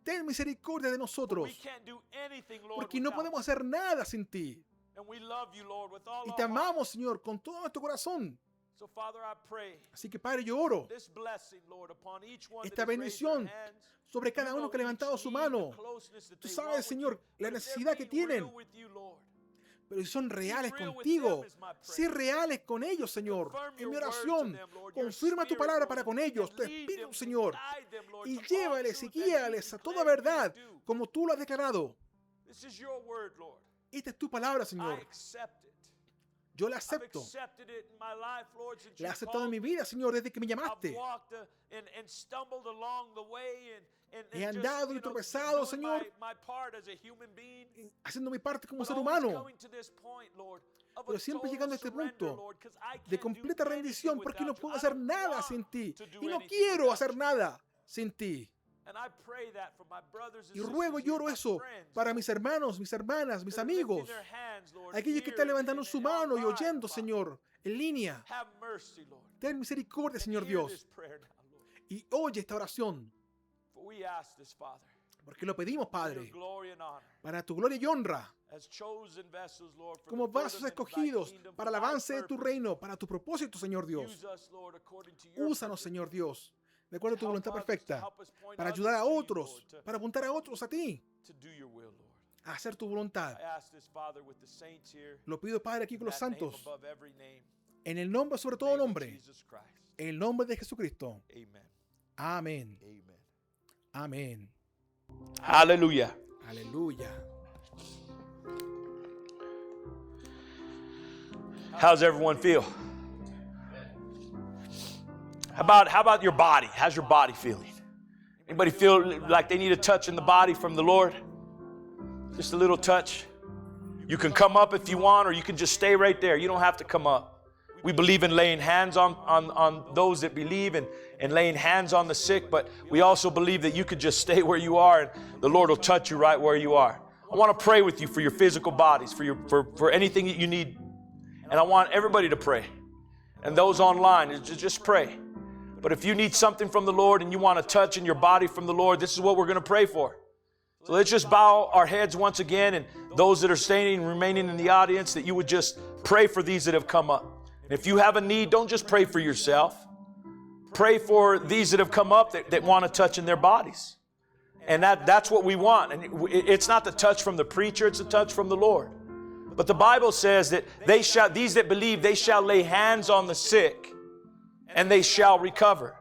ten misericordia de nosotros, porque no podemos hacer nada sin ti. Y te amamos, Señor, con todo nuestro corazón. Así que, Padre, yo oro esta bendición sobre cada uno que ha levantado su mano. Tú sabes, Señor, la necesidad que tienen. Pero si son reales contigo, sé reales con ellos, Señor. En mi oración, confirma tu palabra para con ellos, tu espíritu, Señor. Y llévales y guíales a toda verdad, como tú lo has declarado. Esta es tu palabra, Señor. Yo la acepto. La he aceptado en mi vida, Señor, desde que me llamaste. He andado y tropezado, Señor, haciendo mi parte como ser humano. Pero siempre llegando a este punto de completa rendición, porque no puedo hacer nada sin ti. Y no quiero hacer nada sin ti. Y ruego y oro eso para mis hermanos, mis hermanas, mis amigos, aquellos que están levantando su mano y oyendo, Señor, en línea. Ten misericordia, Señor Dios, y oye esta oración, porque lo pedimos, Padre, para tu gloria y honra, como vasos escogidos para el avance de tu reino, para tu propósito, Señor Dios. Úsanos, Señor Dios, de acuerdo a tu voluntad perfecta, para ayudar a otros, para apuntar a otros a ti, a hacer tu voluntad. Lo pido, Padre, aquí con los santos, en el nombre sobre todo nombre, en el nombre de Jesucristo. Amén. Amén. Aleluya. Aleluya. How's everyone feel? How about your body? How's your body feeling? Anybody feel like they need a touch in the body from the Lord? Just a little touch. You can come up if you want, or you can just stay right there. You don't have to come up. We believe in laying hands on those that believe and laying hands on the sick, but we also believe that you could just stay where you are and the Lord will touch you right where you are. I want to pray with you for your physical bodies, for anything that you need. And I want everybody to pray. And those online, just pray. But if you need something from the Lord and you want a touch in your body from the Lord, this is what we're going to pray for. So let's just bow our heads once again, and those that are staying and remaining in the audience, that you would just pray for these that have come up. And if you have a need, don't just pray for yourself. Pray for these that have come up that want a touch in their bodies. And that's what we want. And it's not the touch from the preacher, it's a touch from the Lord. But the Bible says that these that believe, they shall lay hands on the sick and they shall recover.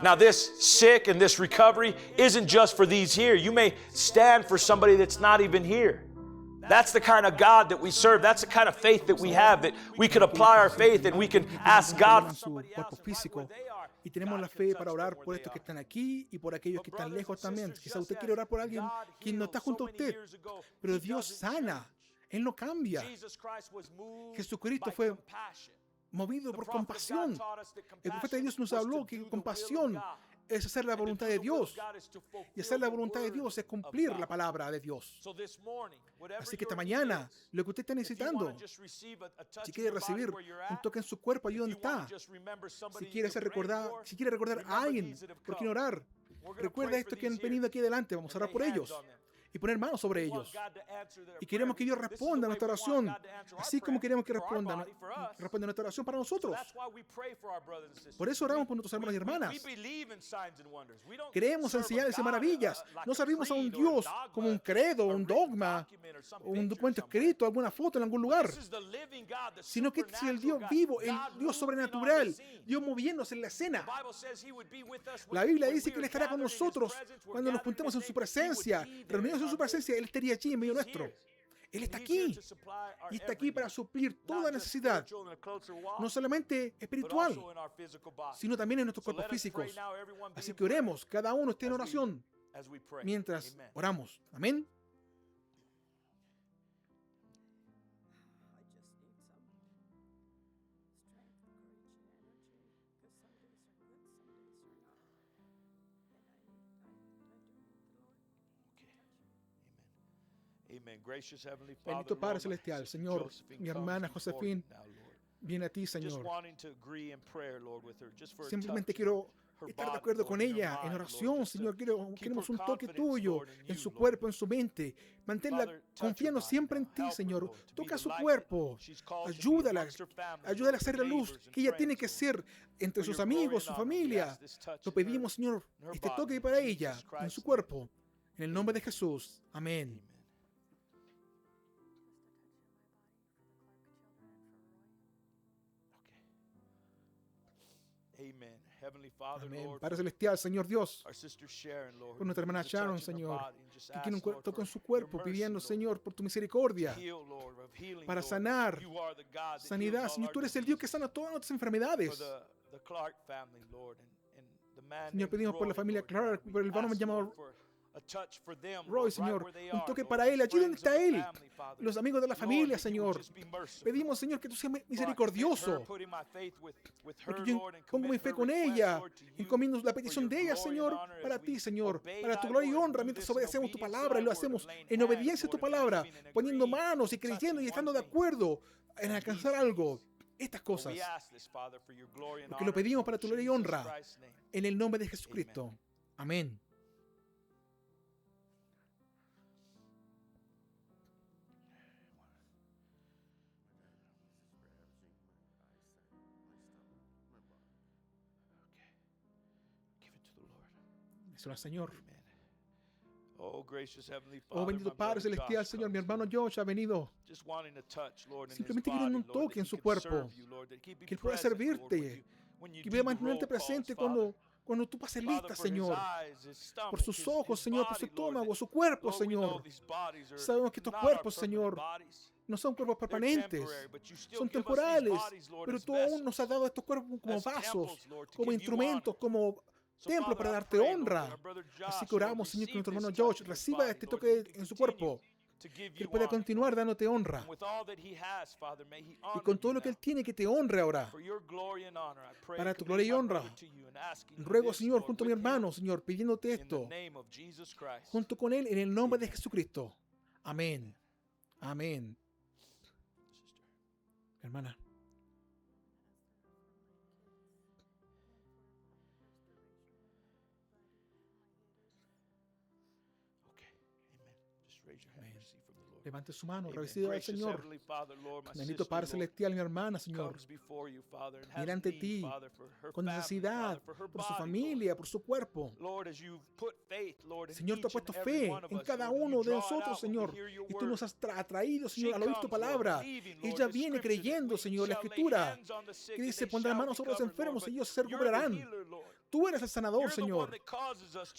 Now this sick and this recovery isn't just for these here. You may stand for somebody that's not even here. That's the kind of God that we serve. That's the kind of faith that we have, that we can apply our faith and we can ask God. Y tenemos la fe para orar por estos que están aquí y por aquellos que están lejos también. Quizá usted quiere orar por alguien quien no está junto a usted, pero Dios sana. Él no cambia. Jesucristo fue movido por compasión. El profeta de Dios nos habló que compasión es hacer la voluntad de Dios. Y hacer la voluntad de Dios es cumplir la palabra de Dios. Así que esta mañana, lo que usted está necesitando, si quiere recibir un toque en su cuerpo, allí donde está, si quiere recordar a alguien por quien orar, recuerda esto que han venido aquí adelante, vamos a orar por ellos y poner manos sobre ellos. Y queremos que Dios responda a nuestra oración, así como queremos que responda a nuestra oración para nosotros. Por eso oramos por nuestros hermanos y hermanas. Creemos en señales y maravillas. No servimos a un Dios como un credo, un dogma, o un documento escrito, alguna foto en algún lugar, sino que este es el Dios vivo, el Dios sobrenatural, Dios moviéndose en la escena. La Biblia dice que Él estará con nosotros cuando nos juntemos en su presencia, reunidos en su presencia. Él estaría allí en medio nuestro. Él está aquí y está aquí para suplir toda necesidad, no solamente espiritual, sino también en nuestros cuerpos físicos. Así que oremos, cada uno esté en oración mientras oramos. Amén. Bendito Padre Celestial, Señor, mi hermana Josefina viene a ti, Señor. Simplemente quiero estar de acuerdo con ella en oración, Señor. Queremos un toque tuyo en su cuerpo, en su mente. Manténla confiando siempre en ti, Señor. Toca su cuerpo. Ayúdala a hacer la luz que ella tiene que ser entre sus amigos, su familia. Lo pedimos, Señor, este toque para ella en su cuerpo. En el nombre de Jesús. Amén. Amén. Padre Celestial, Señor Dios, por nuestra hermana Sharon, Señor, que tiene un toque en su cuerpo, pidiendo, Señor, por tu misericordia, para sanar, sanidad. Señor, tú eres el Dios que sana todas nuestras enfermedades. Señor, pedimos por la familia Clark, por el varón llamado Roy, Señor, un toque para él, allí donde está él, los amigos de la familia, Señor. Pedimos, Señor, que tú seas misericordioso, porque yo pongo mi fe con ella, encomiendo la petición de ella, Señor, para ti, Señor, para tu gloria y honra, mientras obedecemos tu palabra y lo hacemos en obediencia a tu palabra, poniendo manos y creyendo y estando de acuerdo en alcanzar algo. Estas cosas, porque lo pedimos para tu gloria y honra, en el nombre de Jesucristo. Amén. Eso al Señor. Oh, bendito Padre Celestial, Señor, mi hermano Josh ha venido simplemente queriendo un toque en su cuerpo, que él pueda servirte, que pueda mantenerte presente cuando tú pases lista, Señor, por sus ojos, Señor, por su estómago, su cuerpo, Señor. Sabemos que estos cuerpos, Señor, no son cuerpos permanentes, son temporales, pero tú aún nos has dado estos cuerpos como vasos, como instrumentos, como templo para darte honra. Así que oramos, Señor, que nuestro hermano Josh reciba este toque en su cuerpo, que él pueda continuar dándote honra, y con todo lo que él tiene, que te honre ahora, para tu gloria y honra. Ruego, Señor, junto a mi hermano, Señor, pidiéndote esto, junto con él, en el nombre de Jesucristo. Amén. Amén. Hermana. Levante su mano, reciba al Señor. Bendito Padre Celestial, mi hermana, Señor, viene ante ti con necesidad por su familia, por su cuerpo. Señor, tú has puesto fe en cada uno de nosotros, Señor, y tú nos has atraído, Señor, al oír tu palabra. Ella viene creyendo, Señor, la Escritura, que dice: pondrán manos sobre los enfermos y ellos se recuperarán. Tú eres el sanador, Señor.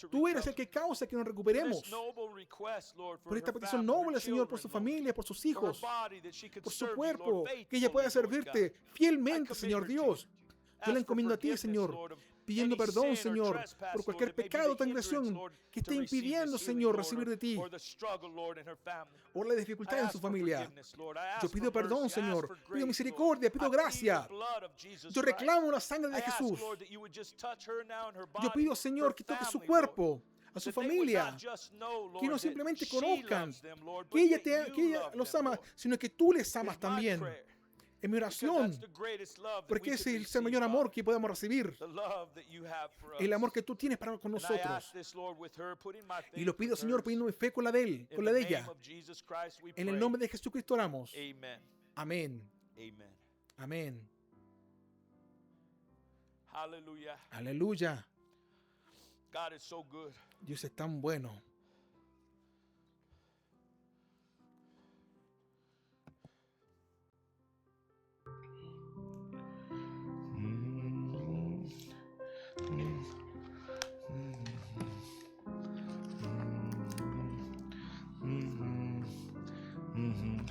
Tú eres el que causa que nos recuperemos. Por esta petición noble, Señor, por su familia, por sus hijos, por su cuerpo, que ella pueda servirte fielmente, Señor Dios. Yo la encomiendo a ti, Señor, pidiendo perdón, Señor, por cualquier pecado o transgresión que esté impidiendo, Señor, recibir de ti, por la dificultad en su familia. Yo pido perdón, Señor, pido misericordia, pido gracia. Yo reclamo la sangre de Jesús. Yo pido, Señor, que toque su cuerpo, a su familia, que no simplemente conozcan que ella los ama, sino que tú les amas también. En mi oración, porque ese es el mayor amor que podemos recibir, el amor que tú tienes para con nosotros. Y lo pido, Señor, pidiendo mi fe con la de él, con la de ella. En el nombre de Jesucristo oramos. Amén. Amén. Aleluya. Dios es tan bueno.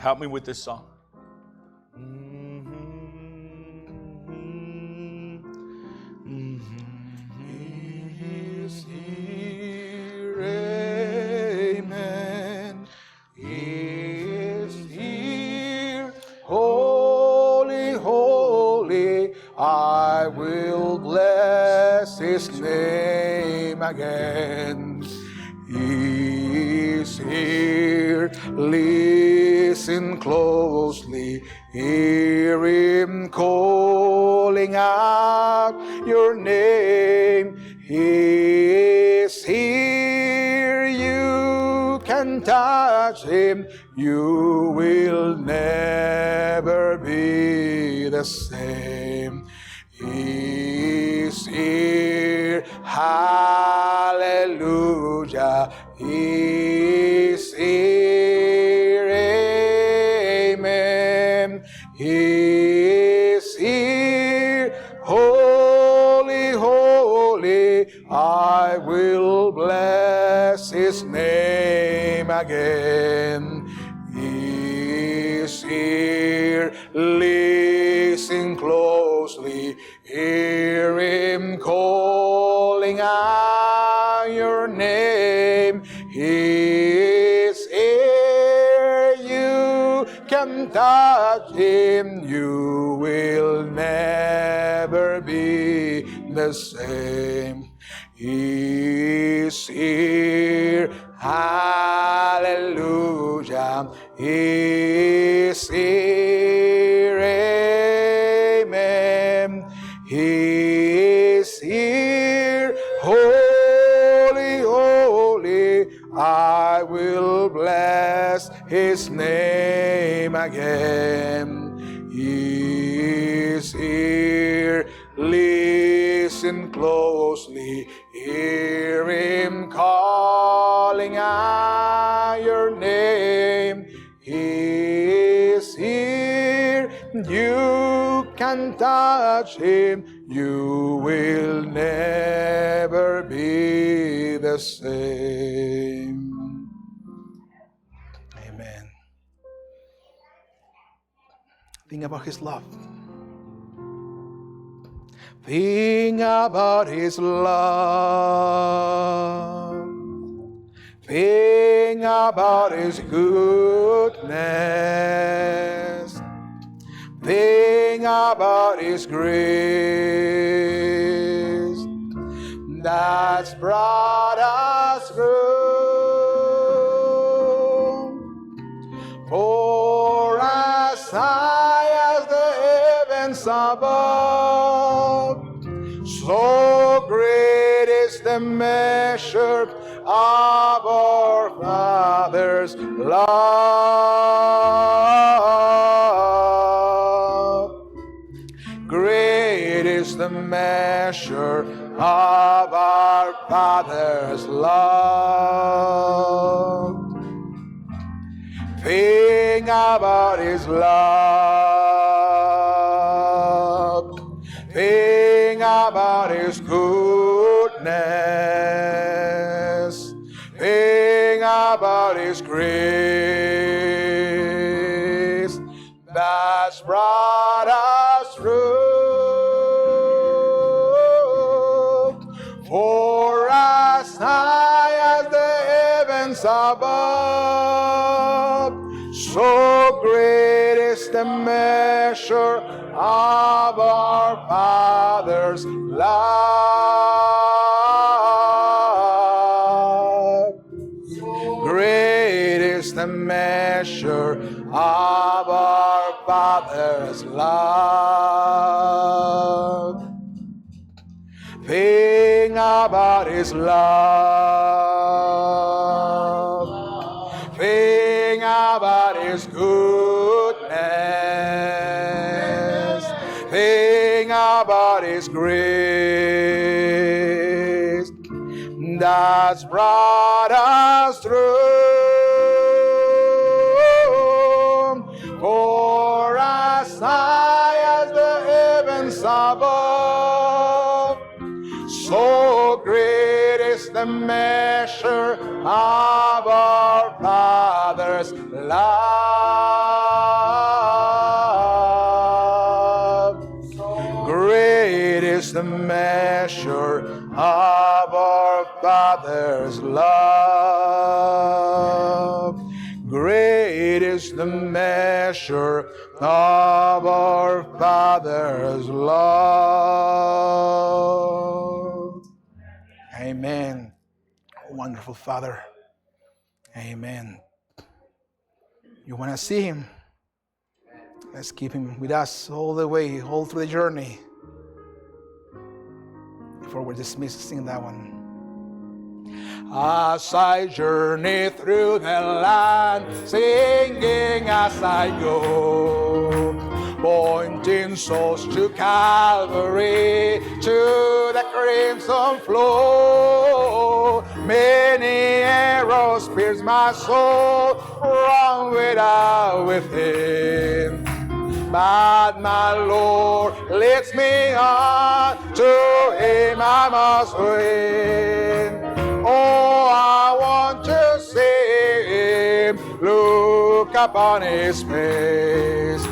Help me with this song. He is here, amen. He is here, holy, holy. I will bless his name again. He is here, listen closely, hear him calling out your name. He is here, you can touch him, you will never be the same. He is here, hallelujah. He is here, amen. He is here, holy, I will bless his name again. He's here, listen closely, hear him calling out your name. He is here, you can touch him, you will never be the same. He's here, hallelujah. He's here, amen. He's here, holy, holy. I will bless his name again. He's here, listen closely, hear him calling out your name. He is here, you can touch him, you will never be the same. Amen. Think about his love. Think about his love. Think about his goodness. Think about his grace that's brought us through. For as high as the heavens above, so great is the measure of our Father's love. Great is the measure of our Father's love. Think about his love. Think about his goodness. Think about his grace that's brought us through. For as high as the heavens above, so great is the measure of our Father's love. Great is the measure of our Father's love. Think about his love. Think about his goodness. Think about his grace that's brought us through. For as high as the heavens above, so great is the measure of our Father's love. Great is the measure of our Father's love. Great is the measure of our Father's love. Amen. Wonderful Father. Amen. You want to see him? Let's keep him with us all the way, all through the journey. Before we're dismissed, sing that one. As I journey through the land, singing as I go, pointing souls to Calvary, to the crimson flow. Many arrows pierce my soul, wrong without within. But my Lord leads me on, to him I must win. Oh, I want to see him, look upon his face,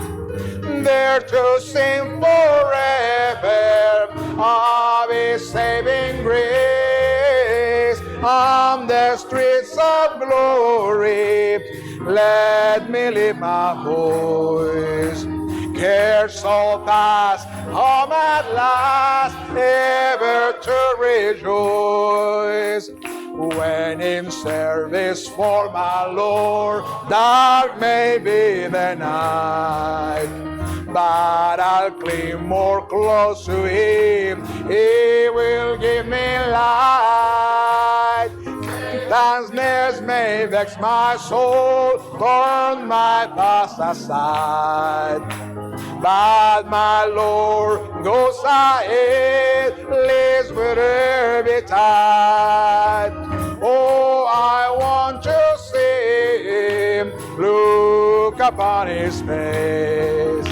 there to sing forever of his saving grace. On the streets of glory, let me lift my voice. Cares all past, home at last, ever to rejoice. When in service for my Lord, dark may be the night, but I'll cling more close to him, he will give me light. Darkness may vex my soul, turn my past aside, but my Lord goes ahead, leads with every tide. Oh, I want to see him, look upon his face,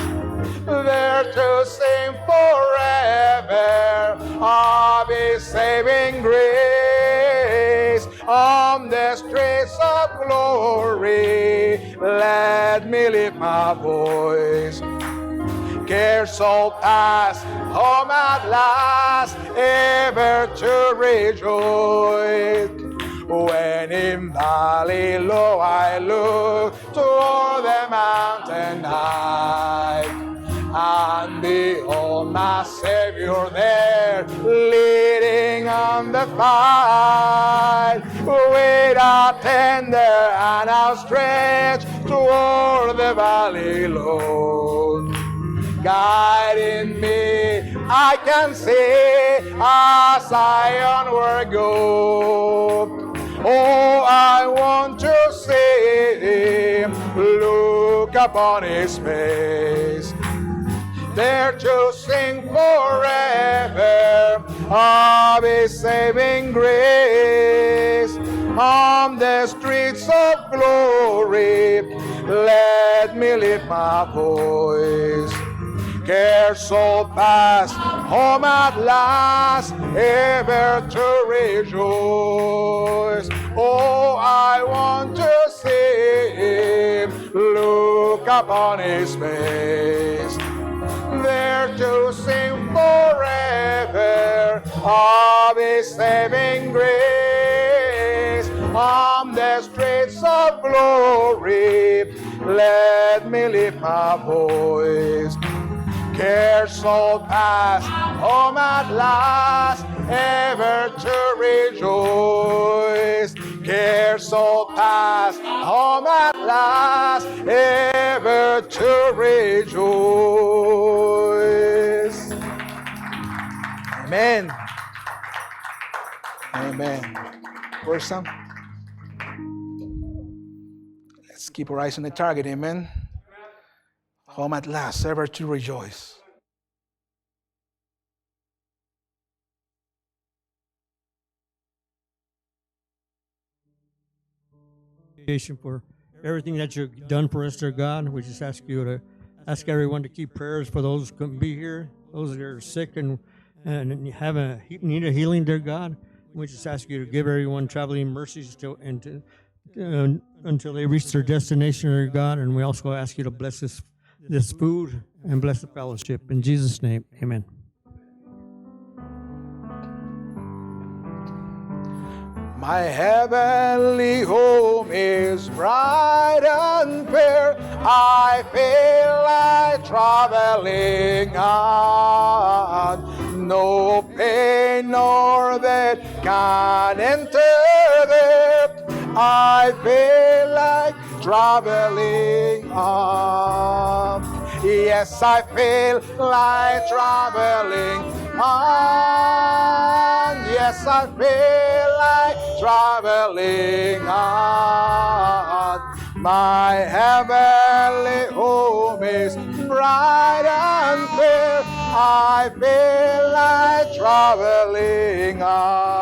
there to sing forever of his saving grace. On the streets of glory, let me lift my voice. Cares all past, home at last, ever to rejoice. When in valley low I look toward the mountain high, and behold my Savior there, leading on the fight, with a tender hand outstretched toward the valley low. Guiding me, I can see as I onward go. Oh, I want to see him, look upon his face, there to sing forever of his saving grace. On the streets of glory, let me lift my voice. Cares all past, home at last, ever to rejoice. Oh, I want to see him, look upon his face, there to sing forever of his saving grace. On the streets of glory, let me lift my voice. Cares all past, home at last, ever to rejoice. Cares all past, home at last, ever to rejoice. Amen. Amen. Where's some? Let's keep our eyes on the target. Amen. Home at last, ever to rejoice. For everything that you've done for us, dear God, we just ask you to ask everyone to keep prayers for those who couldn't be here, those that are sick and need a healing, dear God. We just ask you to give everyone traveling mercies until they reach their destination, dear God. And we also ask you to bless this food and bless the fellowship. In Jesus' name, amen. My heavenly home is bright and fair. I feel like traveling on. No pain nor that can enter there. I feel like traveling on. Yes, I feel like traveling on. Yes, I feel like traveling on. My heavenly home is bright and fair. I feel like traveling on.